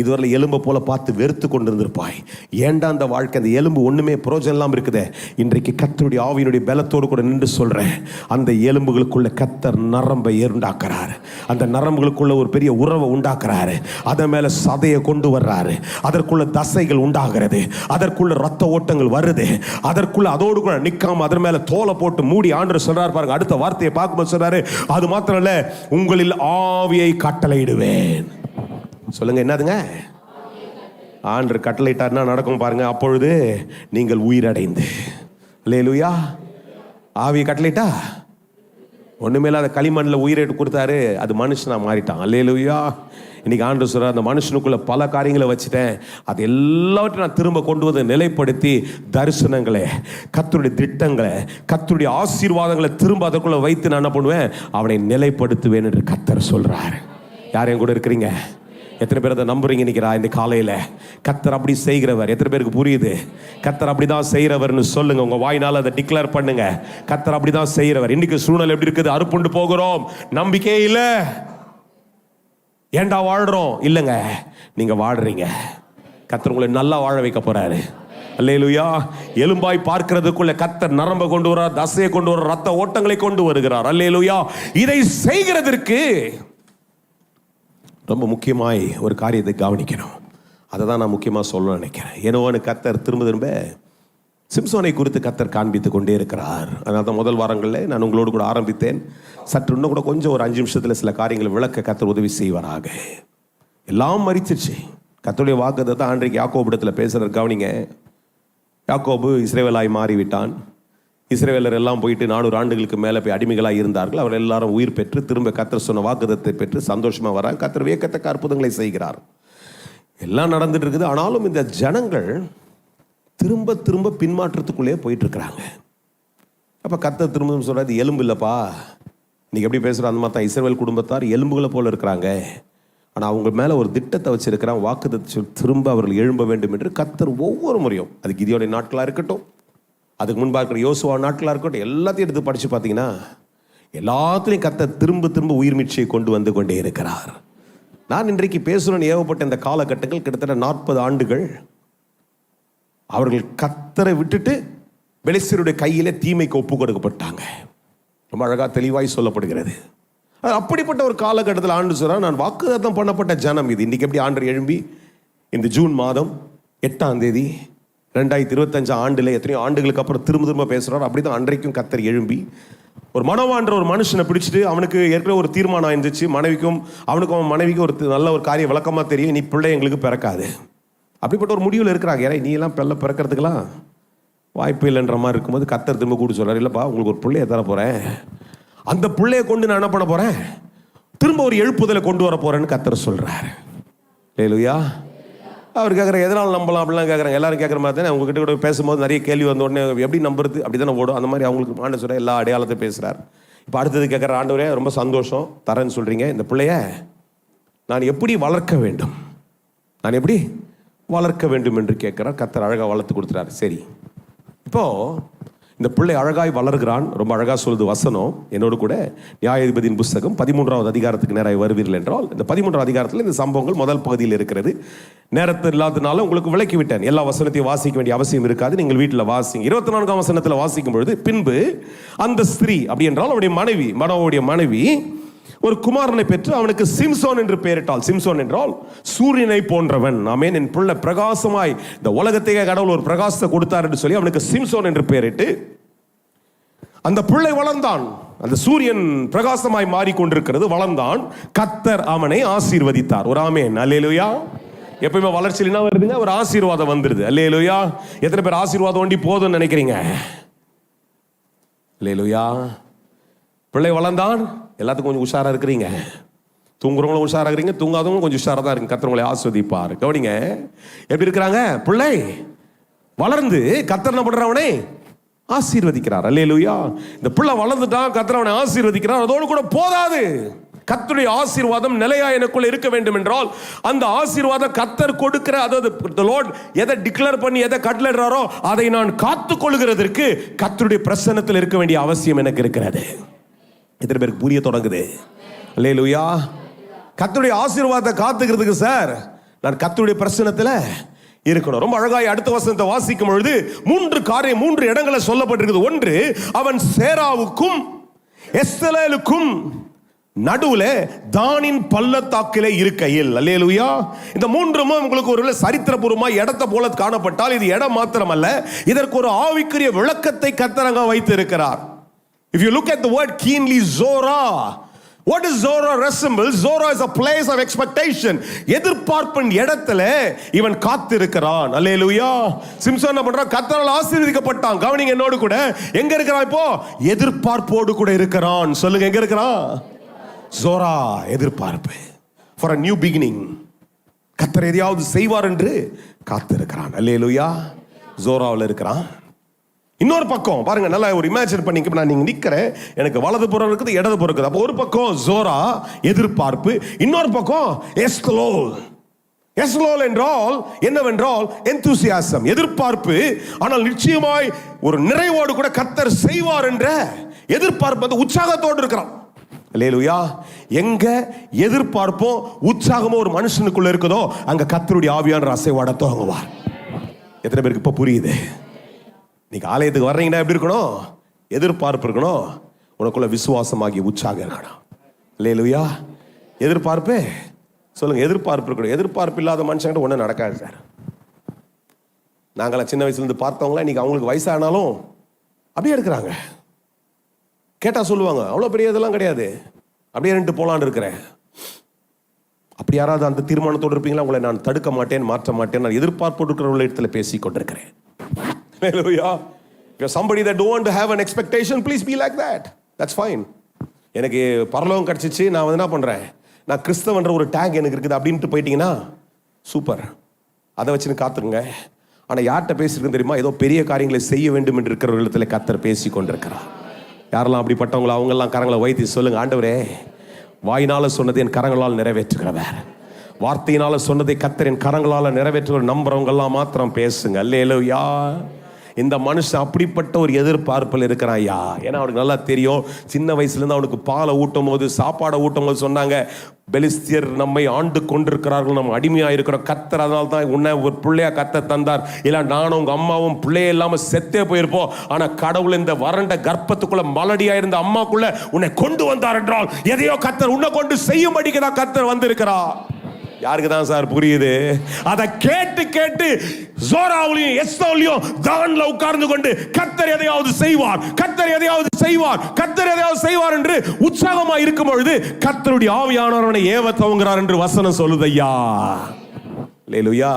இதுவரை எலும்பை போல பார்த்து வெறுத்து கொண்டு இருந்திருப்பாய். ஏண்டா அந்த வாழ்க்கை, அந்த எலும்பு ஒண்ணுமே பிரயோஜனம் இல்லாமல் இருக்குதே. இன்றைக்கு கர்த்தருடைய ஆவியினுடைய பலத்தோடு கூட நின்று சொல்றேன், அந்த எலும்புகளுக்குள்ள கர்த்தர் நரம்பை உண்டாக்குறாரு. அந்த நரம்புகளுக்குள்ள ஒரு பெரிய உறவை உண்டாக்குறாரு. அதன் மேல சதையை கொண்டு வர்றாரு. அதற்குள்ள தசைகள் உண்டாகிறது. அதற்குள்ள ரத்த ஓட்டங்கள் வருது. அதற்குள்ள அதோடு கூட நிற்காம அதன் மேல தோலை போட்டு மூடி ஆண்டவர் சொல்றாரு பாருங்க. அடுத்த வார்த்தையை பார்க்கும்போது சொல்றாரு, அது மாத்திரம் இல்ல, உங்களில் ஆவியை கட்டளையிடுவேன். சொல்லுங்க, என்னதுங்க? ஆண்டவர் கட்டளையிட்டார்னா நடக்கும் பாருங்க. அப்பொழுது நீங்கள் உயிரடைந்து, அல்லேலூயா. ஆவியை கட்டளையிட்டா ஒண்ணுமே இல்லாத களிமண்ணில் உயிரை கொடுத்தாரு, அது மனுஷனா மாறிட்டான். அல்லேலூயா. இன்னைக்கு ஆண்டவர் சொல்றார், அந்த மனுஷனுக்குள்ள பல காரியங்களை வச்சுட்டேன், அது எல்லாவற்றையும் நான் திரும்ப கொண்டு வந்து நிலைப்படுத்தி தரிசனங்களை, கர்த்தருடைய திட்டங்களை, கர்த்தருடைய ஆசீர்வாதங்களை திரும்ப அதற்குள்ள வைத்து நான் என்ன பண்ணுவேன், அவனை நிலைப்படுத்துவேன் என்று கர்த்தர் சொல்றார். யாரையும் கூட இருக்கிறீங்க? எத்தனை பேர் அதை நம்புறீங்க? நினைக்கிறா இந்த காலையில கர்த்தர் அப்படி செய்கிறவர். எத்தனை பேருக்கு புரியுது? கர்த்தர் அப்படிதான் செய்கிறவர்னு சொல்லுங்க. உங்க வாயினால அதை டிக்ளேர் பண்ணுங்க. கர்த்தர் அப்படிதான் செய்கிறவர். இன்னைக்கு சூழ்நிலை எப்படி இருக்குது? அறுப்புண்டு போகிறோம், நம்பிக்கையே இல்ல. ஏண்டா வாழ்றோம்? இல்லைங்க, நீங்க வாழ்றீங்க. கர்த்தர் உங்களை நல்லா வாழ வைக்க போறாரு. அல்லேலூயா. எலும்பாய் பார்க்கிறதுக்குள்ள கர்த்தர் நரம்பை கொண்டு வர்றார், தசையை கொண்டு வர்றார், ரத்த ஓட்டங்களை கொண்டு வருகிறார். அல்லேலூயா. இதை செய்கிறதற்கு ரொம்ப முக்கியமாய் ஒரு காரியத்தை கவனிக்கணும். அதை தான் நான் முக்கியமாக சொல்ல நினைக்கிறேன். ஏனோன்னு கர்த்தர் திரும்ப திரும்ப சிம்சோனை குறித்து கர்த்தர் காண்பித்து கொண்டே இருக்கிறார். அதனால தான் முதல் வாரங்களில் நான் உங்களோடு கூட ஆரம்பித்தேன். சற்று இன்னும் கூட கொஞ்சம் ஒரு 5 நிமிஷத்தில் சில காரியங்களை விளக்க கர்த்தர் உதவி செய்வாராக. எல்லாம் மறிச்சிருச்சு. கர்த்தருடைய வாக்குத்தத்தத்தை அன்றைக்கு யாக்கோபிடத்தில் பேசுகிற கவனிங்க. யாக்கோபு இஸ்ரவேலாய் மாறிவிட்டான். இஸ்ரவேலர் எல்லாம் போயிட்டு 400 ஆண்டுகளுக்கு மேலே போய் அடிமைகளாக இருந்தார்கள். அவர் எல்லாரும் உயிர் பெற்று திரும்ப கர்த்தர் சொன்ன வாக்குத்தத்தை பெற்று சந்தோஷமாக வராங்க. கர்த்தர் வியக்கத்தக்க அற்புதங்களை செய்கிறார். எல்லாம் நடந்துட்டு இருக்குது. ஆனாலும் இந்த ஜனங்கள் திரும்ப திரும்ப பின்மாற்றத்துக்குள்ளே போயிட்டு இருக்கிறாங்க. அப்போ கர்த்தர் திரும்ப சொல்றாரு, எலும்பு இல்லைப்பா, இன்னைக்கு எப்படி பேசுகிறோம் அந்த மாதிரி தான் இஸ்ரவேல் குடும்பத்தார் எலும்புகளை போல இருக்கிறாங்க. ஆனால் அவங்க மேலே ஒரு திட்டத்தை வச்சிருக்கிறான், வாக்குத்தத்தை திரும்ப அவர்கள் எழும்ப வேண்டும் என்று கர்த்தர் ஒவ்வொரு முறையும், அது கிதியோடைய நாட்களாக இருக்கட்டும், அதுக்கு முன்பாக இருக்கிற யோசுவா நாட்களாக இருக்கட்டும், எல்லாத்தையும் எடுத்து படித்து பார்த்தீங்கன்னா எல்லாத்துலேயும் கர்த்தர் திரும்ப திரும்ப உயிர் மீட்சியை கொண்டு வந்து கொண்டே இருக்கிறார். நான் இன்றைக்கு பேசுகிறேன்னு ஏவப்பட்ட இந்த காலகட்டங்கள் கிட்டத்தட்ட 40 ஆண்டுகள் அவர்கள் கர்த்தரை விட்டுட்டு பெலிஸ்தருடைய கையிலே தீமைக்கு ஒப்பு கொடுக்கப்பட்டாங்க. ரொம்ப அழகாக தெளிவாய் சொல்லப்படுகிறது. அது அப்படிப்பட்ட ஒரு காலகட்டத்தில் ஆண்டு சொல்கிறார், நான் வாக்குத்தத்தம் பண்ணப்பட்ட ஜனம் இது. இன்றைக்கி எப்படி ஆண்டவர் எழும்பி இந்த ஜூன் மாதம் 8ஆம் தேதி 2025 ஆண்டில் எத்தனையோ ஆண்டுகளுக்கு அப்புறம் திரும்ப திரும்ப பேசுகிறார். அப்படி தான் அன்றைக்கும் கர்த்தர் எழும்பி ஒரு மனவான்ற ஒரு மனுஷனை பிடிச்சிட்டு, அவனுக்கு ஏற்கனவே ஒரு தீர்மானம் இருந்துச்சு, மனைவிக்கும் அவனுக்கும் மனைவிக்கும் ஒரு நல்ல ஒரு காரியம் விளக்கமாக தெரியும், நீ பிள்ளை எங்களுக்கு பிறக்காது. அப்படிப்பட்ட ஒரு முடிவில் இருக்கிறாங்க. ஏன்னா நீ எல்லாம் பிறக்கிறதுக்கெல்லாம் வாய்ப்பு இல்லைன்ற மாதிரி இருக்கும்போது கர்த்தர் திரும்ப கூட்டு சொல்கிறார், இல்லைப்பா உங்களுக்கு ஒரு பிள்ளையை தர போகிறேன், அந்த பிள்ளையை கொண்டு நான் என்ன பண்ண போகிறேன், திரும்ப ஒரு எழுப்புதலை கொண்டு வர போகிறேன்னு கர்த்தர் சொல்கிறார். அல்லேலூயா. அவர் கேட்குற எதனால் நம்பலாம் அப்படிலாம் கேட்குறாங்க. எல்லாரும் கேட்குற மாதிரி தானே. உங்ககிட்ட கூட பேசும்போது நிறைய கேள்வி வந்த உடனே எப்படி நம்புறது அப்படி தானே ஓடும். அந்த மாதிரி அவங்களுக்கு ஆண்டு சொல்கிற எல்லா அடையாளத்தையும் பேசுகிறார். இப்போ அடுத்தது கேட்குற, ஆண்டவரே ரொம்ப சந்தோஷம் தரேன்னு சொல்கிறீங்க, இந்த பிள்ளைய நான் எப்படி வளர்க்க வேண்டும், நான் எப்படி வளர்க்க வேண்டும் என்று கேட்குறார். கர்த்தர் அழகாக வளர்த்து கொடுத்துறாரு. சரி, இப்போது இந்த பிள்ளை அழகாய் வளர்கிறான். ரொம்ப அழகாக சொல்லுது வசனம். என்னோடு கூட நியாயாதிபதியின் புஸ்தகம் 13வது அதிகாரத்துக்கு நேராக வருவீர்கள் என்றால், இந்த 13வது அதிகாரத்தில் இந்த சம்பவங்கள் முதல் பகுதியில் இருக்கிறது. நேரத்தில் இல்லாதனால உங்களுக்கு விளக்கி விட்டேன். எல்லா வசனத்தையும் வாசிக்க வேண்டிய அவசியம் இருக்காது, நீங்கள் வீட்டில் வாசிங்க. 24ஆம் வசனத்தில் வாசிக்கும் பொழுது, பின்பு அந்த ஸ்திரீ அப்படி என்றால் அவருடைய மனைவி, மனோவுடைய மனைவி ஒரு குமாரனை பெற்று அவனுக்கு சிம்சோன் என்று பெயரிட்டாள். சிம்சோன் என்றால் சூரியனை போன்றவன். ஆமென். என் பிள்ளை பிரகாசமாய், இந்த உலகத்தையே கடவுள் ஒரு பிரகாசத்தை கொடுத்தார் என்று சொல்லி அவனுக்கு சிம்சோன் என்று பெயரிட்டு அந்த பிள்ளை வளர்ந்தான். அந்த சூரியன் பிரகாசமாய் மாறிக்கொண்டிருக்கிறது, வளர்ந்தான். கர்த்தர் அவனை ஆசீர்வதித்தார். ஒரு ஆமென். அல்லேலூயா. எப்பயுமே வளர்ச்சியில் என்ன வருதுங்க, ஒரு ஆசீர்வாதம் வந்துருது. அல்லேலூயா. எத்தனை பேர் ஆசீர்வாதம் ஒண்டி போதும்னு நினைக்கிறீங்க? அல்லேலூயா. பிள்ளை வளர்ந்தான். எல்லாத்துக்கும் கொஞ்சம் உஷாராக இருக்கிறீங்க. தூங்குறவங்களும் உஷாராக இருக்கிறீங்க, தூங்காதவங்களும் கொஞ்சம் உஷாராக தான் இருக்கு. கர்த்தர் உங்களை ஆஸ்வதிப்பார். கவனிங்க, எப்படி இருக்கிறாங்க? பிள்ளை வளர்ந்து கர்த்தர் என்ன பண்றவனே ஆசீர்வதிக்கிறார். அல்லேலூயா. இந்த பிள்ளை வளர்ந்துட்டான், கர்த்தர் அவனை ஆசீர்வதிக்கிறார். அதோடு கூட போதாது, கர்த்தருடைய ஆசீர்வாதம் நிலையா எனக்குள்ள இருக்க வேண்டும் என்றால் அந்த ஆசீர்வாதம் கர்த்தர் கொடுக்கிற, அதாவது the Lord எதை டிக்ளேர் பண்ணி எதை கட்டளையிடுறாரோ அதை நான் காத்துக் கொள்கிறதற்கு கர்த்தருடைய பிரசன்னத்தில் இருக்க வேண்டிய அவசியம் எனக்கு இருக்கிறது. எத்தனை பேருக்கு புரிய தொடங்குது? அல்லேலூயா. கர்த்தருடைய ஆசீர்வாதத்தை காத்துக்கிறதுக்கு சார் நான் கர்த்தருடைய பிரசன்னத்துல இருக்கணும். ரொம்ப அழகாய் அடுத்த வசனத்தை வாசிக்கும் பொழுது 3 இடங்களை சொல்லப்பட்டிருக்குது. ஒன்று, அவன் சேராவுக்கும் எஸ்தலேலுக்கும் நடுவுல தானின் பள்ளத்தாக்கிலே இருக்கையில். அல்லேலூயா. இந்த 3ம் உங்களுக்கு ஒரு சரித்திரபூர்வமா இடத்தை போல காணப்பட்டால் இது இடம் மாத்திரமல்ல, இதற்கு ஒரு ஆவிக்குரிய விளக்கத்தை கர்த்தர் வைத்து இருக்கிறார். If you look at the word keenly, Zorah, what does Zorah resemble? Zorah is a place of expectation. எதிர்பார்ப்பின் இடத்துல இவன் காத்திருக்கிறான். அல்லேலூயா. சிம்சோன் என்ன பண்றான்? கர்த்தரால் ஆசீர்வதிக்கப்பட்டான். கவனிங்க என்னோடு கூட. எங்க இருக்கிறான் இப்போ? எதிர்பார்ப்போடு கூட இருக்கிறான். சொல்லுங்க, எங்க இருக்கிறான்? ஜோரா, எதிர்பார்ப்பு. For a new beginning. கர்த்தர் எதையாவது செய்வார் என்று காத்திருக்கிறான். அல்லேலூயா. ஜோராவில் இருக்கிறான். இன்னொரு பக்கம் பாருங்க, நல்லா ஒரு இமேஜின் பண்ணிக்க. நான் நீங்க நிக்கிறேன், எனக்கு வலது புறம் இருக்குது, இடது புறம் இருக்குது. அப்போ ஒரு பக்கம் ஜோரா எதிர்பார்ப்பு, இன்னொரு பக்கம் எஸ்தலோல். எஸ்தலோல் என்றால் என்னவென்றால் enthusiasm, எதிர்பார்ப்பு. ஆனால் நிச்சயமாய் ஒரு நிறைவோடு கூட கர்த்தர் செய்வார் என்ற எதிர்பார்ப்பு, உற்சாகத்தோடு இருக்கிறான். அல்லேலூயா. எங்க எதிர்பார்ப்போ உற்சாகமோ ஒரு மனுஷனுக்குள்ள இருக்குதோ அங்க கர்த்தருடைய ஆவியானவர் அசைவாட துவங்குவார். எத்தனை பேருக்கு இப்ப புரியுது? நீங்க ஆலயத்துக்கு வர்றீங்கன்னா எப்படி இருக்கணும்? எதிர்பார்ப்பு இருக்கணும். உனக்குள்ள விசுவாசமாகி உற்சாகம் இருக்கணும். அல்லேலூயா. எதிர்பார்ப்பு, சொல்லுங்க, எதிர்பார்ப்பு இருக்கணும். எதிர்பார்ப்பு இல்லாத மனுஷங்கிட்ட ஒன்றும் நடக்காது சார். நாங்களாம் சின்ன வயசுலேருந்து பார்த்தவங்களா இன்னைக்கு அவங்களுக்கு வயசானாலும் அப்படியே இருக்கிறாங்க. கேட்டா சொல்லுவாங்க, அவ்வளோ பெரிய இதெல்லாம் கிடையாது, அப்படியே ரெண்டு போலான்னு இருக்கிறேன். அப்படி யாராவது அந்த தீர்மானத்தோடு இருப்பீங்களா? உங்களை நான் தடுக்க மாட்டேன், மாற்ற மாட்டேன். நான் எதிர்பார்ப்பு இருக்கிற இடத்துல பேசி கொண்டிருக்கிறேன். Hallelujah. If you're somebody that don't want to have an expectation, please be like that. That's fine. எனக்கு பரலோகம் கிடைச்சிச்சு, நான் வந்து என்ன பண்றேன், நான் கிறிஸ்தவன்ற ஒரு டேக் எனக்கு இருக்குது அப்படின்ட்டு போயிட்டீங்கன்னா சூப்பர், அதை வச்சுன்னு காத்துருங்க. ஆனா யார்கிட்ட பேசிருக்குன்னு தெரியுமா? ஏதோ பெரிய காரியங்களை செய்ய வேண்டும் என்று இருக்கிற இடத்துல கர்த்தர் பேசி கொண்டிருக்கிறார். யாரெல்லாம் அப்படிப்பட்டவங்களோ அவங்கெல்லாம் கரங்களை வைத்து சொல்லுங்க, ஆண்டவரே, வாயினால சொன்னதை என் கரங்களால் நிறைவேற்றுகிறவர், வார்த்தையினால சொன்னதை கர்த்தர் என் கரங்களால் நிறைவேற்றுகிற நம்புறவங்க எல்லாம் மாத்திரம் பேசுங்க. அல்லேலூயா. இந்த மனுஷன் அப்படிப்பட்ட ஒரு எதிர்பார்ப்பில் இருக்கிறான். ஐயா, ஏன்னா அவனுக்கு நல்லா தெரியும், சின்ன வயசுலேருந்து அவனுக்கு பாலை ஊட்டும் போது, சாப்பாடை ஊட்டும் போது சொன்னாங்க, பெலிஸ்தியர் நம்மை ஆண்டு கொண்டிருக்கிறார்கள், நம்ம அடிமையாக இருக்கிறோம். கர்த்தர் அதனால தான் உன்னை ஒரு பிள்ளையா கர்த்தர் தந்தார். இல்லை நானும் உங்கள் அம்மாவும் பிள்ளையே இல்லாமல் செத்தே போயிருப்போம். ஆனால் கடவுள் இந்த வறண்ட கர்ப்பத்துக்குள்ள மலடியாக இருந்த அம்மாக்குள்ள உன்னை கொண்டு வந்தார் என்றால் எதையோ கர்த்தர் உன்னை கொண்டு செய்யும்படிக்கு தான் கர்த்தர் வந்திருக்கிறார். யாருக்கு தான் சார் புரியுது? அதை கேட்டு கேட்டு ஜோராவிலையும் எஸ்தோலையும் தான்ல உட்கார்ந்து கொண்டு கர்த்தர் எதையாவது செய்வார், கர்த்தர் எதையாவது செய்வார், கர்த்தர் எதையாவது செய்வார் என்று உற்சாகமா இருக்கும் பொழுது கர்த்தருடைய ஆவியானவரை ஏவ துவங்குகிறார் என்று வசனம் சொல்லுதையா. அல்லேலூயா.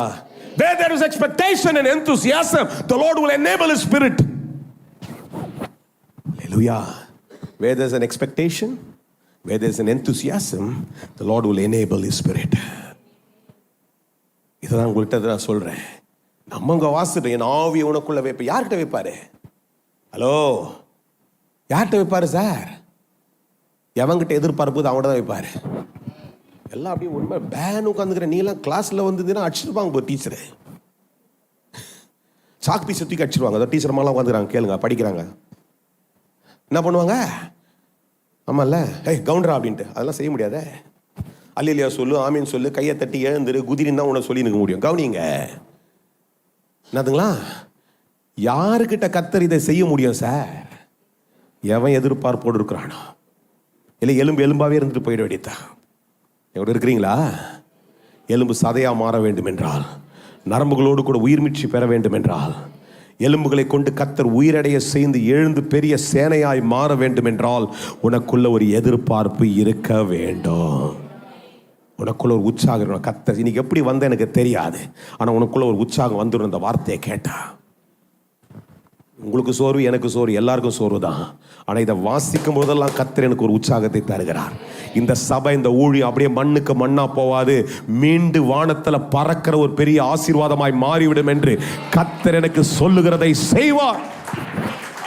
Where there is expectation and enthusiasm, the Lord will enable His Spirit. Hallelujah. Where there is an expectation, where there is an enthusiasm, the Lord will enable His Spirit. இதான் உங்கள்கிட்ட நான் சொல்றேன். நம்ம உங்க வாசிட்டு என் ஆவியை உனக்குள்ள வைப்ப. யார்கிட்ட வைப்பாரு? ஹலோ, யார்கிட்ட வைப்பாரு சார்? எவங்கிட்ட எதிர்பார்ப்பு அவங்கள்ட்ட தான் வைப்பாரு. எல்லாம் அப்படியே உண்மை பேன் உட்காந்துக்கிற. நீ எல்லாம் கிளாஸ்ல வந்ததுன்னா அடிச்சிருப்பாங்க டீச்சரு, சாக் பீஸ் தூக்கி அடிச்சிருவாங்க. அதான் டீச்சர் மேலாம் உட்காந்துக்கிறாங்க, கேளுங்க, படிக்கிறாங்க. என்ன பண்ணுவாங்க? ஆமாம்ல, கவுண்டரா அப்படின்ட்டு அதெல்லாம் செய்ய முடியாத. அல்லேலூயா சொல்லு, ஆமீன் சொல்லு, கையை தட்டி எழுந்துரு, குதிரின்னு தான் உன்னை சொல்லி நிற்க முடியும். கவனிங்க, என்னதுங்களா? யாருக்கிட்ட கர்த்தர் இதை செய்ய முடியும் சார்? எவன் எதிர்பார்ப்போடு இருக்கிறானோ. இல்லை எலும்பு எலும்பாவே இருந்துட்டு போயிட வேண்டியதான். எவ்வளோ இருக்கிறீங்களா? எலும்பு சதையா மாற வேண்டும் என்றால், நரம்புகளோடு கூட உயிர்மீட்சி பெற வேண்டும் என்றால், எலும்புகளை கொண்டு கர்த்தர் உயிரடைய செய்து எழுந்து பெரிய சேனையாய் மாற வேண்டும் என்றால் உனக்குள்ள ஒரு எதிர்பார்ப்பு இருக்க வேண்டும். உனக்குள்ள ஒரு உற்சாகம். கர்த்தர் இன்னைக்கு எப்படி வந்த எனக்கு தெரியாது, ஆனால் உனக்குள்ள ஒரு உற்சாகம் வந்துடும். அந்த வார்த்தையை கேட்டா உங்களுக்கு சோர்வு, எனக்கு சோர்வு, எல்லாருக்கும் சோர்வு தான். ஆனால் இதை வாசிக்கும் போதெல்லாம் கர்த்தர் எனக்கு ஒரு உற்சாகத்தை தருகிறார். இந்த சபை, இந்த ஊழியம் அப்படியே மண்ணுக்கு மண்ணா போவாது, மீண்டு வானத்தில் பறக்கிற ஒரு பெரிய ஆசீர்வாதமாய் மாறிவிடும் என்று கர்த்தர் எனக்கு சொல்லுகிறதை செய்வார்.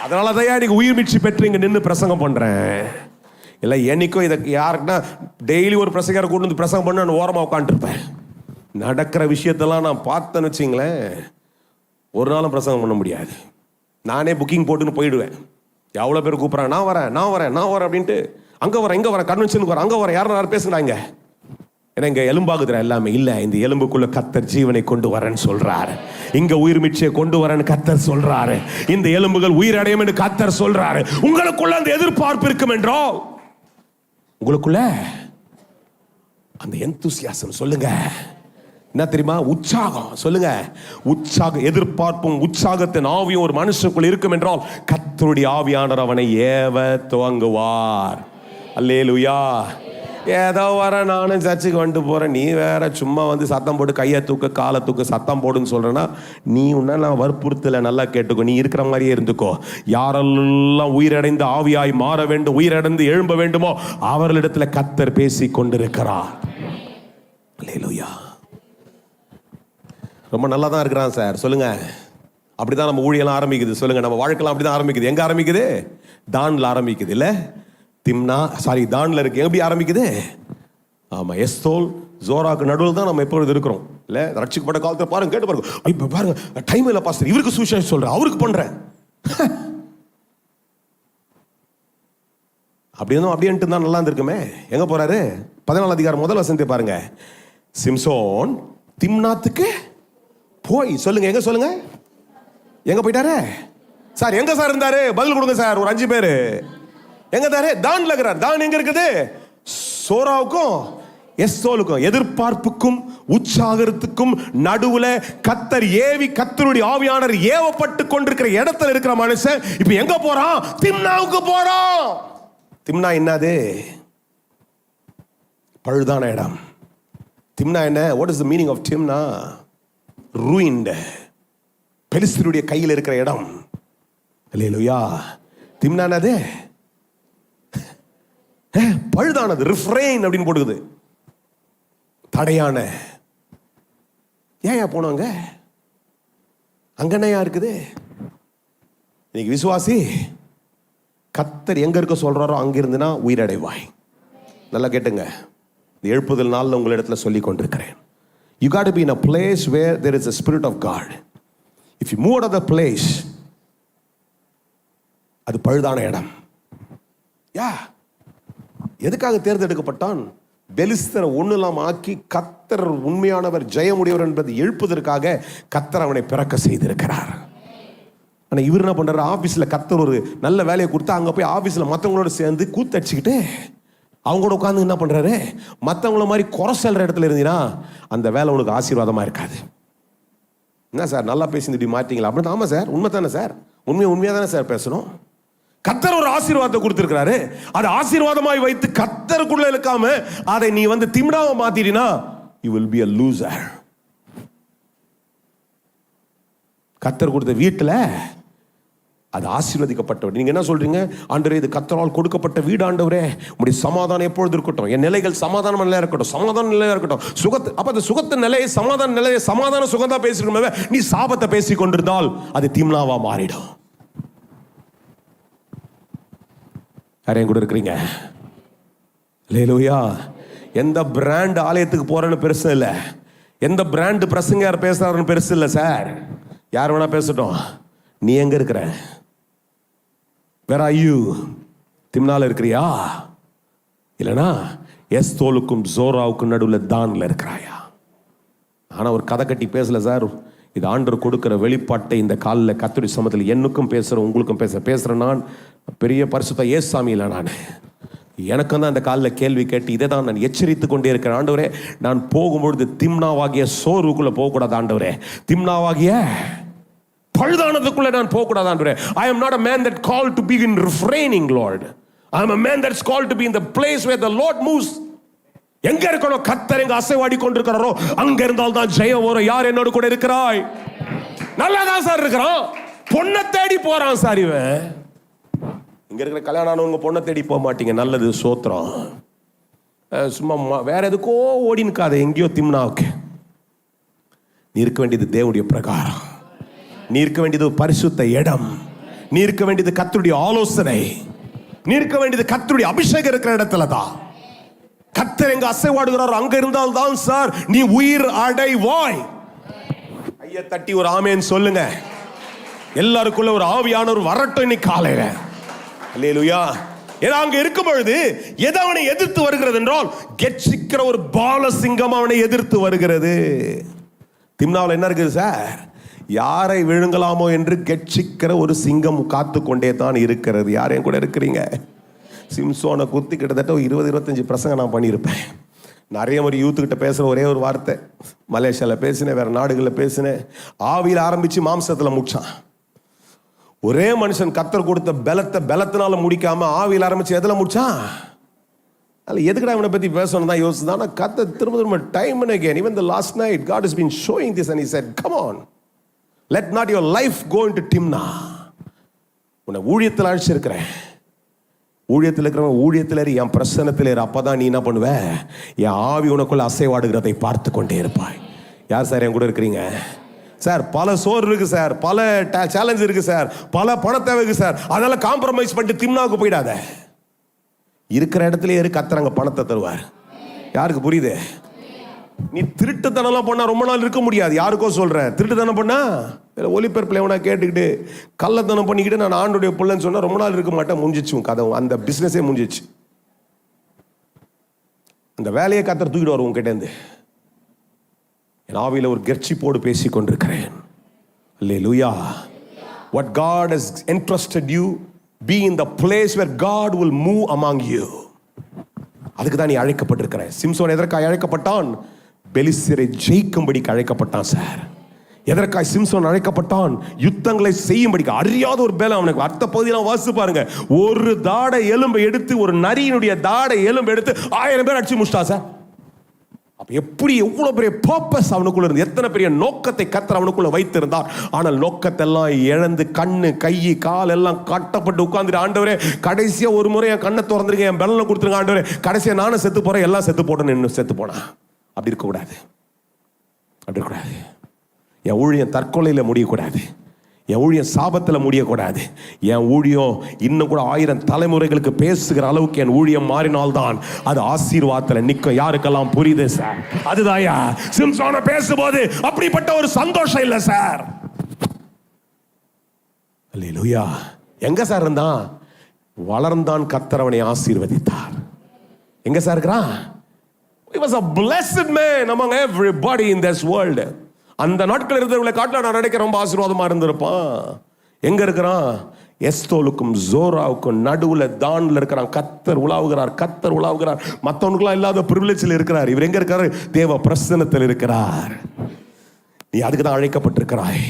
அதனால தான் எனக்கு உயிர் மீட்சி பெற்று இங்கே நின்று பிரசங்கம் பண்றேன். இல்லை என்னைக்கும் இதை யாருக்குன்னா டெய்லி ஒரு பிரசங்கரை கூட்டு வந்து பிரசங்கம் பண்ண நான் ஓரமாக உட்காந்துருப்பேன். நடக்கிற விஷயத்தெல்லாம் நான் பார்த்தேன்னு வச்சிங்களேன், ஒரு நாளும் பிரசங்கம் பண்ண முடியாது. நானே புக்கிங் போட்டுன்னு போயிடுவேன். எவ்வளோ பேர் கூப்பிட்றாங்க, நான் வரேன் அப்படின்ட்டு, அங்கே வரேன், இங்கே வரேன், கன்வென்ஷனுக்கு வரேன், அங்கே வரேன், யாரும் பேசுகிறாங்க. ஏன்னா இங்க எலும்பாகுதுற எல்லாமே இல்ல, இந்த எலும்புக்குள்ள கர்த்தர் ஜீவனை கொண்டு வரேன்னு சொல்றாரு. இங்க உயிர் மிச்சை கொண்டு வரேன்னு கர்த்தர் சொல்றாரு. இந்த எலும்புகள் உயிர் அடையும் என்று கர்த்தர் சொல்றாரு. உங்களுக்குள்ள அந்த எதிர்பார்ப்பு இருக்கும் என்றோ, உங்களுக்குள்ள அந்த எந்தூசியாசம், சொல்லுங்க என்ன தெரியுமா, உற்சாகம், சொல்லுங்க உற்சாகம். எதிர்பார்ப்பும் உற்சாகத்தின் ஆவியும் ஒரு மனுஷனுக்குள்ள இருக்கும் என்றால் கர்த்தருடைய ஆவியானவர் அவனை ஏவ துவங்குவார். அல்லேலூயா. ஏதோ வர நானும் சர்ச்சுக்கு வந்துட்டு போறேன், நீ வேற சும்மா வந்து சத்தம் போட்டு கையை தூக்கு காலை தூக்கு சத்தம் போடுன்னு சொல்றேன்னா, நீ உன்ன நான் வற்புறுத்தல, நல்லா கேட்டுக்கோ, நீ இருக்கிற மாதிரியே இருந்துக்கோ. யாரெல்லாம் உயிரடைந்து ஆவியாய் மாற வேண்டும், உயிரடைந்து எழும்ப வேண்டுமோ அவர்களிடத்துல கர்த்தர் பேசி கொண்டிருக்கிறார். அல்லேலூயா. ரொம்ப நல்லா தான் இருக்கிறான் சார், சொல்லுங்க. அப்படிதான் நம்ம ஊழியெல்லாம் ஆரம்பிக்குது, சொல்லுங்க. நம்ம வாழ்க்கைலாம் அப்படிதான் ஆரம்பிக்குது. எங்க ஆரம்பிக்குது? தான்ல ஆரம்பிக்குது இல்ல, தான்ல இருக்கு. எப்படி ஆரம்பிக்குது? ஆமா, எஸ்தோல் ஜோராக்கு நடுவில் தான் நம்ம எப்பொழுது இருக்கிறோம் இல்ல. ரட்சிக்கப்பட்ட காலத்தில் பாருங்க, கேட்டு பாருங்க. இப்ப பாருங்க, டைம் இல்ல பாஸ்டர், இவருக்கு சுவிசேஷம் சொல்றேன், அவருக்கு பண்றேன் அப்படின்ட்டு தான் நல்லா இருந்திருக்குமே. எங்க போறாரு? 14 அதிகாரம் முதல் வசனத்தை பாருங்க. சிம்சோன் திம்னாத்துக்கு போய், சொல்லுங்க எங்க, சொல்லுங்க எங்க போயிட்டாரு சார்? எங்க சார் இருந்தாரு? பதில் கொடுங்க சார். ஒரு 5 பேரு எங்க தாரு? தான்ல இருக்கிறார். தான் எங்க இருக்குது? சோராவுக்கும் எஸ்தோலுக்கும், எதிர்பார்ப்புக்கும் உற்சாகத்துக்கும் நடுவுல கர்த்தர் ஏவி, கர்த்தருடைய ஆவியானவர் ஏவப்பட்டு கொண்டிருக்கிற இடத்துல இருக்கிற மனுஷன் இப்ப எங்க போறான்? திம்னாவுக்கு போறான். திம்னா என்னது? பழுதான இடம். திம்னா என்ன? What is the meaning of Timnah? ruined, பெலிஸ்தருடைய கையில் இருக்கிற இடம். அல்லேலூயா. திம்னா என்னது? பழுதானது, ரிஃப்ரெயின் அப்படின்னு போடுது, தடையான. ஏன் போனாங்க அங்க? என்னையா இருக்குது? இன்னைக்கு விசுவாசி கர்த்தர் எங்க இருக்க சொல்றாரோ அங்க இருந்துனா உயிரடைவாய். நல்லா கேட்டுங்க, இந்த எழுப்புதல் நாள்ல உங்களிடத்துல சொல்லி கொண்டிருக்கிறேன். You got to be in a place where there is a spirit of God. If you move out of the place, அது பழுதான இடம். யா, எதுக்காக தேர்ந்தெடுக்கப்பட்டான்? பெலிஸ்தரை ஒண்ணுலாம் ஆக்கி கர்த்தர் உண்மையானவர், ஜெயமுடையவர் என்பதை எழுப்புவதற்காக கர்த்தர் அவனை பிறக்க செய்திருக்கிறார். ஆனா இவர் என்ன பண்றாரு? ஆபீஸ்ல கர்த்தர் ஒரு நல்ல வேலையை கொடுத்தா அங்க போய் ஆபீஸ்ல மற்றவங்களோட சேர்ந்து கூத்தடிச்சுக்கிட்டு அவங்க கூட உட்காந்து என்ன பண்றாரு? மற்றவங்கள மாதிரி குறை சொல்ற இடத்துல இருந்தீங்கன்னா அந்த வேலை உனக்கு ஆசீர்வாதமா இருக்காது. என்ன சார் நல்லா பேசி இப்படி மாட்டீங்களா? அப்படின்னு. ஆமா சார், உண்மை தானே சார், உண்மையா தானே சார் பேசணும். கர்த்தர் ஒரு ஆசீர்வாதத்தை கொடுத்திருக்கிறாரு, அதை ஆசீர்வாதமாய் வைத்து கர்த்தருக்குள்ள இருக்காம அதை நீ வந்து திமிடாவை மாத்தினா you will be a loser. கர்த்தர் கொடுத்த வீட்டுல அது ஆசீர்வதிக்கப்பட்டவர். நீங்க என்ன சொல்றீங்க? ஆண்டவரே, இது கர்த்தரால் கொடுக்கப்பட்ட வீடு ஆண்டவரே, உம்முடைய சமாதானம் எப்பொழுது இருக்கட்டும், என் நிலைகள் சமாதான நிலையா இருக்கட்டும், சமாதான நிலையா இருக்கட்டும். சுகத்து, அப்ப அந்த சுகத்து நிலையை, சமாதான நிலையை, சமாதான சுகந்தா பேசிருக்கோமே, நீ சாபத்தை பேசி கொண்டிருந்தால் அது திம்னாவா மாறிடும். யாரையும் கூட இருக்கிறீங்க? அல்லேலூயா. எந்த பிராண்ட் ஆலயத்துக்கு போறேன்னு பெருசு இல்லை, எந்த பிராண்ட் பிரசங்க யார் பேசுறாருன்னு பெருசு இல்லை சார். யார் வேணா பேசட்டும். நீ எங்க இருக்கிற? Where are you? திம்னால இருக்கிறியா? இல்லனா எஸ்தோலுக்கும் ஜோராவுக்கும் நடுவில் தான்ல இருக்கிறாயா? ஆனா ஒரு கதை கட்டி பேசல சார். இது ஆண்டவர் கொடுக்கிற வெளிப்பாட்டை இந்த காலில் கர்த்தருடைய சமூகத்தில் என்னுக்கும் பேசுறேன், உங்களுக்கும் பேசுறேன். நான் பெரிய பரிசுத்த ஏசாமி இல்லை, நான் எனக்கும் தான் அந்த காலில் கேள்வி கேட்டு இதை தான் நான் எச்சரித்து கொண்டே இருக்கிறேன். ஆண்டவரே, நான் போகும்பொழுது திம்னாவாகிய சோர்வுக்குள்ள போகக்கூடாது ஆண்டவரே, திம்னாவாகிய பழுதானதுக்குள்ள நான் போகக்கூடாது ஆண்டவரே. I am not a man that called to be in refraining, Lord. I am a man that's called to be in the place where the Lord moves. எங்க இருக்கணும்? கர்த்தர் எங்க அசைவாடி கொண்டிருக்கிறாரோ அங்க இருந்தால் தான் ஜெயம் வரும். யார் என்னோட கூட இருக்கிறாய்? நல்லாதான் சார் இருக்கிறான். பொண்ணை தேடி போறான் சார் இவன். இங்க இருக்கிற கல்யாணம் ஆனவங்க பொண்ணை தேடி போக மாட்டீங்க. நல்லது, சோத்திரம். சும்மா வேற எதுக்கோ ஓடி நிற்காத. எங்கேயோ திம்னாவுக்கு நீ இருக்க வேண்டியது தேவனுடைய பிரகாரம். நீ இருக்க வேண்டியது பரிசுத்த இடம். நீ இருக்க வேண்டியது கர்த்தருடைய ஆலோசனை. நீ இருக்க வேண்டியது கர்த்தருடைய அபிஷேகம் இருக்கிற இடத்துல தான். கர்த்தர் எங்க அசைவாடுகிறார் அங்க இருந்தால் தான் சார் நீ உயிர் அடைவாய். ஐயா தட்டி ஒரு ஆமேன் சொல்லுங்க. எல்லாருக்குள்ள ஒரு ஆவியானவர் வரட்டும் இன்னைக்கு காலையில. அல்லேலூயா. ஏன்னா அங்க இருக்கும் பொழுது எது அவனை எதிர்த்து வருகிறது என்றால் கெட்சிக்கிற ஒரு பாலசிங்கம் அவனை எதிர்த்து வருகிறது. திம்னாவில் என்ன இருக்குது சார்? யாரை விழுங்கலாமோ என்று கெட்சிக்கிற ஒரு சிங்கம் காத்து கொண்டே தான் இருக்கிறது. யாரையும் கூட இருக்கிறீங்க? சிம்சோனை குத்தி கிட்டத்தட்ட 20-25 பிரசங்கம் நான் பண்ணியிருப்பேன். நிறைய ஒரு யூத்துக்கிட்ட பேசுகிற ஒரே ஒரு வார்த்தை, மலேசியாவில் பேசினேன், வேறு நாடுகளில் பேசினேன். ஆவியில் ஆரம்பித்து மாம்சத்தில் முடிச்சான். ஒரே மனுஷன் கத்தர் கொடுத்த பலத்தினால முடிக்காம ஆவியில் ஆரம்பிச்சு எதில் முடிச்சான்? அதில் எதுக்குடா இவனை பற்றி பேசணும் தான் யோசிச்சு. ஆனால் கத்தர் திரும்ப time and again, even the last night God has been showing this and he said, come on, let not your life go into Timna. உன்னை ஊழியத்தில் அழைச்சிருக்கிறேன். ஊழியத்தில் இருக்கிறவன் ஊழியத்தில் என் பிரசன்னத்தில் அப்பதான் நீ என்ன பண்ணுவ? என் ஆவி உனக்குள்ள அசைவாடுகிறதை பார்த்து கொண்டே இருப்பாய். யார் சார் என் கூட இருக்கிறீங்க? சார் பல சோறு இருக்கு சார், பல சேலஞ்ச் இருக்கு சார், பல பண தேவை இருக்கு சார், அதெல்லாம் காம்ப்ரமைஸ் பண்ணிட்டு திம்னாவுக்கு போயிடாத. இருக்கிற இடத்துல இரு, கத்துறாங்க பணத்தை தருவார். யாருக்கு புரியுது? நீ திருட்டுத்தனம்லாம் பண்ணா ரொம்ப நாள் இருக்க முடியாது. யாருக்கோ சொல்றேன், திருட்டுத்தனம் பண்ணா ஒலிபரப்பில் எவனா கேட்டுக்கிட்டு கள்ளத்தனம் பண்ணிக்கிட்டு நான் ஆண்டுடைய பிள்ளைன்னு சொன்னா ரொம்ப நாள் இருக்க மாட்டேன். முடிஞ்சிச்சு கதை, அந்த பிசினஸே முடிஞ்சிச்சு. அந்த வேலையை கத்தர் தூக்கிட்டு வரும் உங்ககிட்டேருந்து. என் ஆவியில் ஒரு கெர்ச்சிப்போடு பேசி கொண்டிருக்கிறேன். அல்லேலூயா. What God has entrusted you, be in the place where God will move among you. அதுக்கு தான் நீ அழைக்கப்பட்டிருக்கிற. சிம்சோன் எதற்காக அழைக்கப்பட்டான்? பெலிஸ்தரை ஜெயிக்கும்படிக்கு அழைக்கப்பட்டான் சார். எதற்காக சிம்சோன் அழைக்கப்பட்டான்? யுத்தங்களை செய்யும்படிக்கு. அறியாத ஒரு பேலை அவனுக்கு. அர்த்த பகுதியெல்லாம் வாசித்து பாருங்க. ஒரு தாடை எலும்பை எடுத்து, ஒரு நரியினுடைய தாடை எலும்பை எடுத்து 1000 பேர் அடிச்சு முடிச்சிட்டா சார். அப்ப எப்படி எவ்வளவு பெரிய பர்பஸ் அவனுக்குள்ள இருந்து, எத்தனை பெரிய நோக்கத்தை கர்த்தர் அவனுக்குள்ள வைத்திருந்தார். ஆனால் நோக்கத்தெல்லாம் இழந்து கண்ணு கை கால் எல்லாம் கட்டப்பட்டு உட்கார்ந்துட்டு, ஆண்டவரே கடைசியா ஒரு முறை என் கண்ணை திறந்துருங்க, என் பெலனை கொடுத்துருங்க ஆண்டவரே, கடைசியா நானும் செத்து போறேன், எல்லாம் செத்து போட்டேன்னு இன்னும் செத்து போனா. அப்படி இருக்கக்கூடாது. அப்படி இருக்கக்கூடாது. என் ஊழியம் தற்கொலையில் முடியக்கூடாது. என் ஊழியம் சாபத்தில் முடியக்கூடாது. என் ஊழியம் இன்னும் கூட 1000 தலைமுறைகளுக்கு பேசுகிற அளவுக்கு என் ஊழியம் மாறினால்தான் அது ஆசீர்வாதத்தில் நிற்கும். யாருக்கெல்லாம் புரியுது சார்? அதுதாயா சிம்சோனை பேசும்போது அப்படிப்பட்ட ஒரு சந்தோஷம் இல்லை சார். அல்லேலூயா. எங்க சார் இருந்தான்? வளர்ந்தான், கர்த்தர் அவனை ஆசீர்வதித்தார். எங்க சார் இருக்கிறான்? He was a blessed man among everybody in this world. அந்த நாட்கள் இருந்தவர்களை காட்டில நான் நினைக்க ரொம்ப ஆசீர்வாதமா இருந்திருப்பான். எங்க இருக்கிறான்? எஸ்தோலுக்கும் ஜோராவுக்கும் நடுவுல தான்ல இருக்கிறான். கர்த்தர் உலாவுகிறார், கர்த்தர் உலாவுகிறார். மற்றவனுக்குலாம் இல்லாத பிரிவிலேஜில் இருக்கிறார். இவர் எங்க இருக்காரு? தேவ பிரசன்னத்தில் இருக்கிறார். நீ அதுக்கு தான் அழைக்கப்பட்டிருக்கிறாய்.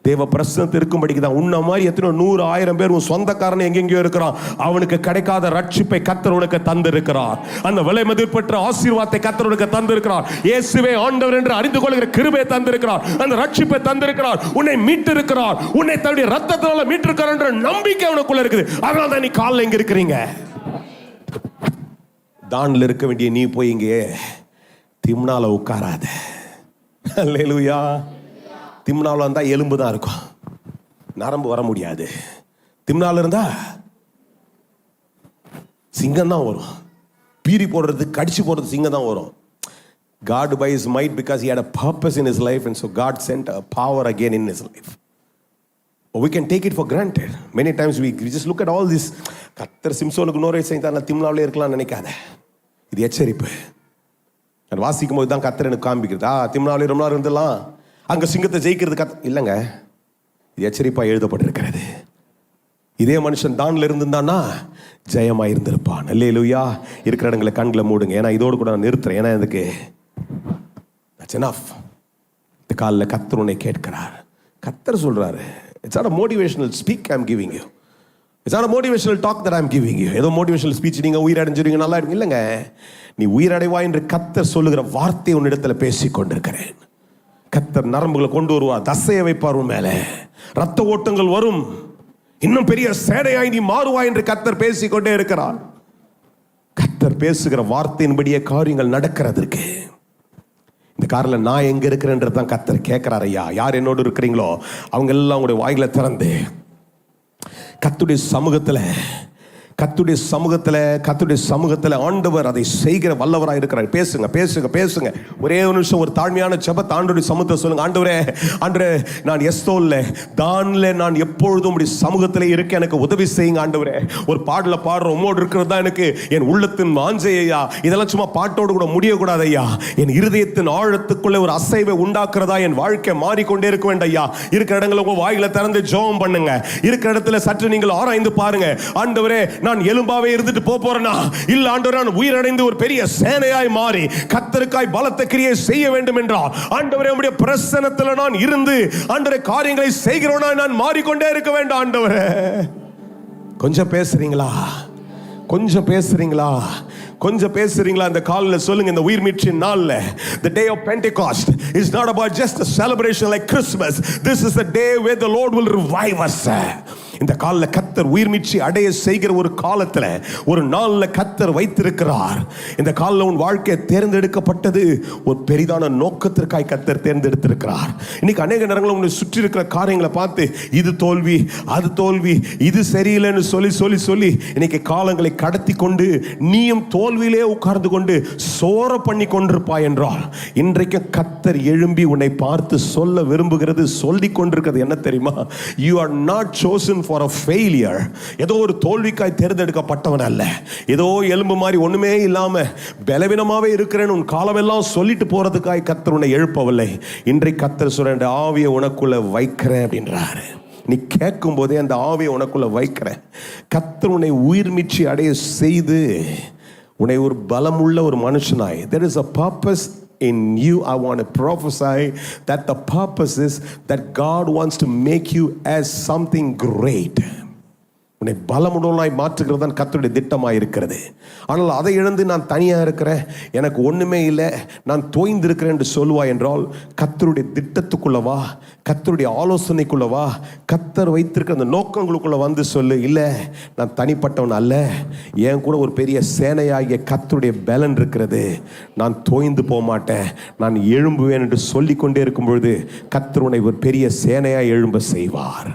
தேவ பிரசன்னத்தில் இருக்கும்படிக்கு தான். உன்ன மாதிரி எத்தனை 100-1000 பேர் உன் சொந்தக்காரன் எங்கெங்கயோ இருக்கிறான். அவனுக்கு கிடைக்காத ரட்சிப்பை கர்த்தர் உனக்கு தந்திருக்கிறார். அந்த விலை மதிப்பற்ற ஆசீர்வாதத்தை கர்த்தர் உனக்கு தந்திருக்கிறார். இயேசுவே ஆண்டவர் என்று அறிந்து கொள்கிற கிருபையை தந்திருக்கிறார். அந்த ரட்சிப்பை தந்திருக்கிறார். உன்னை மீட்டிருக்கிறார். உன்னை தன்னுடைய ரத்தத்தினால மீட்டிருக்கிறார் என்ற நம்பிக்கை உனக்குள்ள இருக்குது. அதனால தான் நீ காலில் எங்க இருக்கிறீங்க. தான்ல இருக்க வேண்டிய நீ போய் இங்கே திம்னால உட்காராத. அல்லேலூயா. திம்னாவில் இருந்தால் எலும்பு தான் இருக்கும், நரம்பு வர முடியாது. திம்னாவில் இருந்தா சிங்கம் தான் வரும். பீரி போடுறது, கடிச்சு போடுறது சிங்கம் தான் வரும். God by his might, because he had a purpose in his life, and so God sent a power again in his life. We can take it for granted. Many times we just look at all this. கர்த்தர் சிம்சோனுக்கு நோரை செய்தார், திம்னாவிலே இருக்கலாம் நினைக்காத. இது எச்சரிப்பு. நான் வாசிக்கும் போது தான் கர்த்தர் எனக்கு காண்பிக்கிறது. திம்னாவிலே ரொம்ப நாள் இருந்துடலாம், அங்க சிங்கத்தை ஜெயிக்கிறது இல்லைங்க. இது எச்சரிப்பா எழுதப்பட்டிருக்கிறது. இதே மனுஷன் தான்ல இருந்திருந்தான்னா ஜெயமா இருந்திருப்பான். அல்லேலூயா. இருக்கிற இடங்களை கண்களை மூடுங்க. ஏன்னா இதோடு கூட நான் நிறுத்துறேன். ஏன்னா இதுக்கு that's enough. இந்த காலில் கர்த்தர் உன்னை கேட்கிறார். கர்த்தர் சொல்றாரு, it's not a motivational speak I'm giving you. It's not a motivational talk that I'm giving you. ஏதோ motivational speech நீங்க உயிரடைஞ்சிருவீங்க, நல்லா இருக்கும் இல்லைங்க. நீ உயிரடைவா என்று கர்த்தர் சொல்லுகிற வார்த்தை உன்னிடத்துல பேசிக் கொண்டிருக்கிறேன். கர்த்தர் நரம்புகளை கொண்டு வருவார், தசையை வைப்பார் உன் மேல, ரத்த ஓட்டங்கள் வரும், இன்னும் பெரிய சேடையாய் நீ மாறுவாய் என்று கர்த்தர் பேசிக்கொண்டே இருக்கிறார். கர்த்தர் பேசுகிற வார்த்தையின்படியே காரியங்கள் நடக்கிறதுக்கு. இந்த காரில் நான் எங்க இருக்கிறேன்றதான் கர்த்தர் கேட்கிறார். ஐயா, யார் என்னோடு இருக்கிறீங்களோ அவங்க எல்லாம் உங்களுடைய வாயில திறந்து கர்த்தருடைய சமூகத்தில் கர்த்தருடைய சமூகத்தில் ஆண்டவர் அதை செய்கிற வல்லவராக இருக்கிறார். பேசுங்க பேசுங்க பேசுங்க. ஒரே ஒரு நிமிஷம் ஒரு தாழ்மையான ஜெபத்தை ஆண்டவருடைய சமூகத்தை சொல்லுங்க. ஆண்டவரே நான் எஸ்தோல்ல தான்ல நான் எப்பொழுதும் உம்முடைய சமூகத்தில் இருக்க எனக்கு உதவி செய்யுங்க ஆண்டவரே. ஒரு பாடல பாடுற உம்மோடு இருக்கிறது தான் எனக்கு என் உள்ளத்தின் வாஞ்சை ஐயா. இதெல்லாம் சும்மா பாட்டோடு கூட முடியக்கூடாது ஐயா. என் இருதயத்தின் ஆழத்துக்குள்ளே ஒரு அசைவை உண்டாக்குறதா என் வாழ்க்கை மாறிக்கொண்டே இருக்க வேண்டும் ஐயா. இருக்கிற இடங்களை உங்க வாயில திறந்து ஜெபம் பண்ணுங்க. இருக்கிற இடத்துல சற்று நீங்கள் ஆராய்ந்து பாருங்க. ஆண்டவரே நான் எலும்பாவே இருந்துட்டு போறேனா இல்ல ஆண்டவரே நான் உயிரடைந்து ஒரு பெரிய சேனையாய் மாறி கர்த்தருக்காய் பலத்த கிரியை செய்ய வேண்டும் என்றால் ஆண்டவரே உம்முடைய பிரசன்னத்தில் நான் இருந்து ஆண்டவரே காரியங்களை செய்கிறவனா நான் மாறிக்கொண்டே இருக்க வேண்டும் ஆண்டவரே. கொஞ்சம் பேசுறீங்களா? இந்த காலையில் சொல்லுங்க. இந்த உயிர் மீட்சின் நாள்ல the day of Pentecost is not about just a celebration like Christmas. This is the day where the Lord will revive us. இந்த காலில் கர்த்தர் உயிர் மீட்சி அடைய செய்கிற ஒரு காலத்தில் ஒரு நாளில் கர்த்தர் வைத்திருக்கிறார். இந்த காலில் உன் வாழ்க்கை தேர்ந்தெடுக்கப்பட்டது ஒரு பெரிதான நோக்கத்திற்காய் கர்த்தர் தேர்ந்தெடுத்திருக்கிறார். இன்னைக்கு அநேக நேரங்களில் உன்னை சுற்றி இருக்கிற காரியங்களை பார்த்து இது தோல்வி அது தோல்வி இது சரியில்லைன்னு சொல்லி இன்னைக்கு காலங்களை கடத்தி கொண்டு நீயும் தோல்வியிலே உட்கார்ந்து கொண்டு சோர பண்ணி கொண்டிருப்பாய் என்றால் இன்றைக்கு கர்த்தர் எழும்பி உன்னை பார்த்து சொல்ல விரும்புகிறது, சொல்லி கொண்டிருக்கிறது என்ன தெரியுமா? You are not chosen for a failure. ஏதோ ஒரு தோல்விக்காய் தேர்ந்தெடுக்கப்பட்டவன் அல்ல. ஏதோ எலும்பு மாதிரி ஒண்ணுமே இல்லாம பலவீனமாவே இருக்கிறேன்னு உன் காலமெல்லாம் சொல்லிட்டு போறதுக்காய் கர்த்தர் உன்னை எழுப்பவில்லை. இன்றைக்கு கர்த்தர் சொல்ற ஆவியை உனக்குள்ள வைக்கிறேன் அப்படின்றாரு. நீ கேட்கும் போதே அந்த ஆவியை உனக்குள்ள வைக்கிறேன். கர்த்தர் உன்னை உயிர் மீட்சி அடைய செய்து உன்னை ஒரு பலமுள்ள ஒரு மனுஷனாய், there is a purpose in you. I want to prophesy that the purpose is that God wants to make you as something great. உன்னை பலமுடனாய் மாற்றுகிறது தான் கர்த்தருடைய திட்டமாக இருக்கிறது. ஆனால் அதை இழந்து நான் தனியாக இருக்கிறேன், எனக்கு ஒன்றுமே இல்லை, நான் தோய்ந்திருக்கிறேன் என்று சொல்லுவாய் என்றால் கர்த்தருடைய திட்டத்துக்குள்ளவா, கர்த்தருடைய ஆலோசனைக்குள்ளவா, கர்த்தர் வைத்திருக்கிற அந்த நோக்கங்களுக்குள்ள வந்து சொல்லு. இல்லை நான் தனிப்பட்டவன் அல்ல, என் கூட ஒரு பெரிய சேனையாகிய கர்த்தருடைய பலன் இருக்கிறது, நான் தோய்ந்து போக மாட்டேன், நான் எழும்புவேன் என்று சொல்லிக்கொண்டே இருக்கும் பொழுது கர்த்தர் உன்னை ஒரு பெரிய சேனையாய் எழும்ப செய்வார்.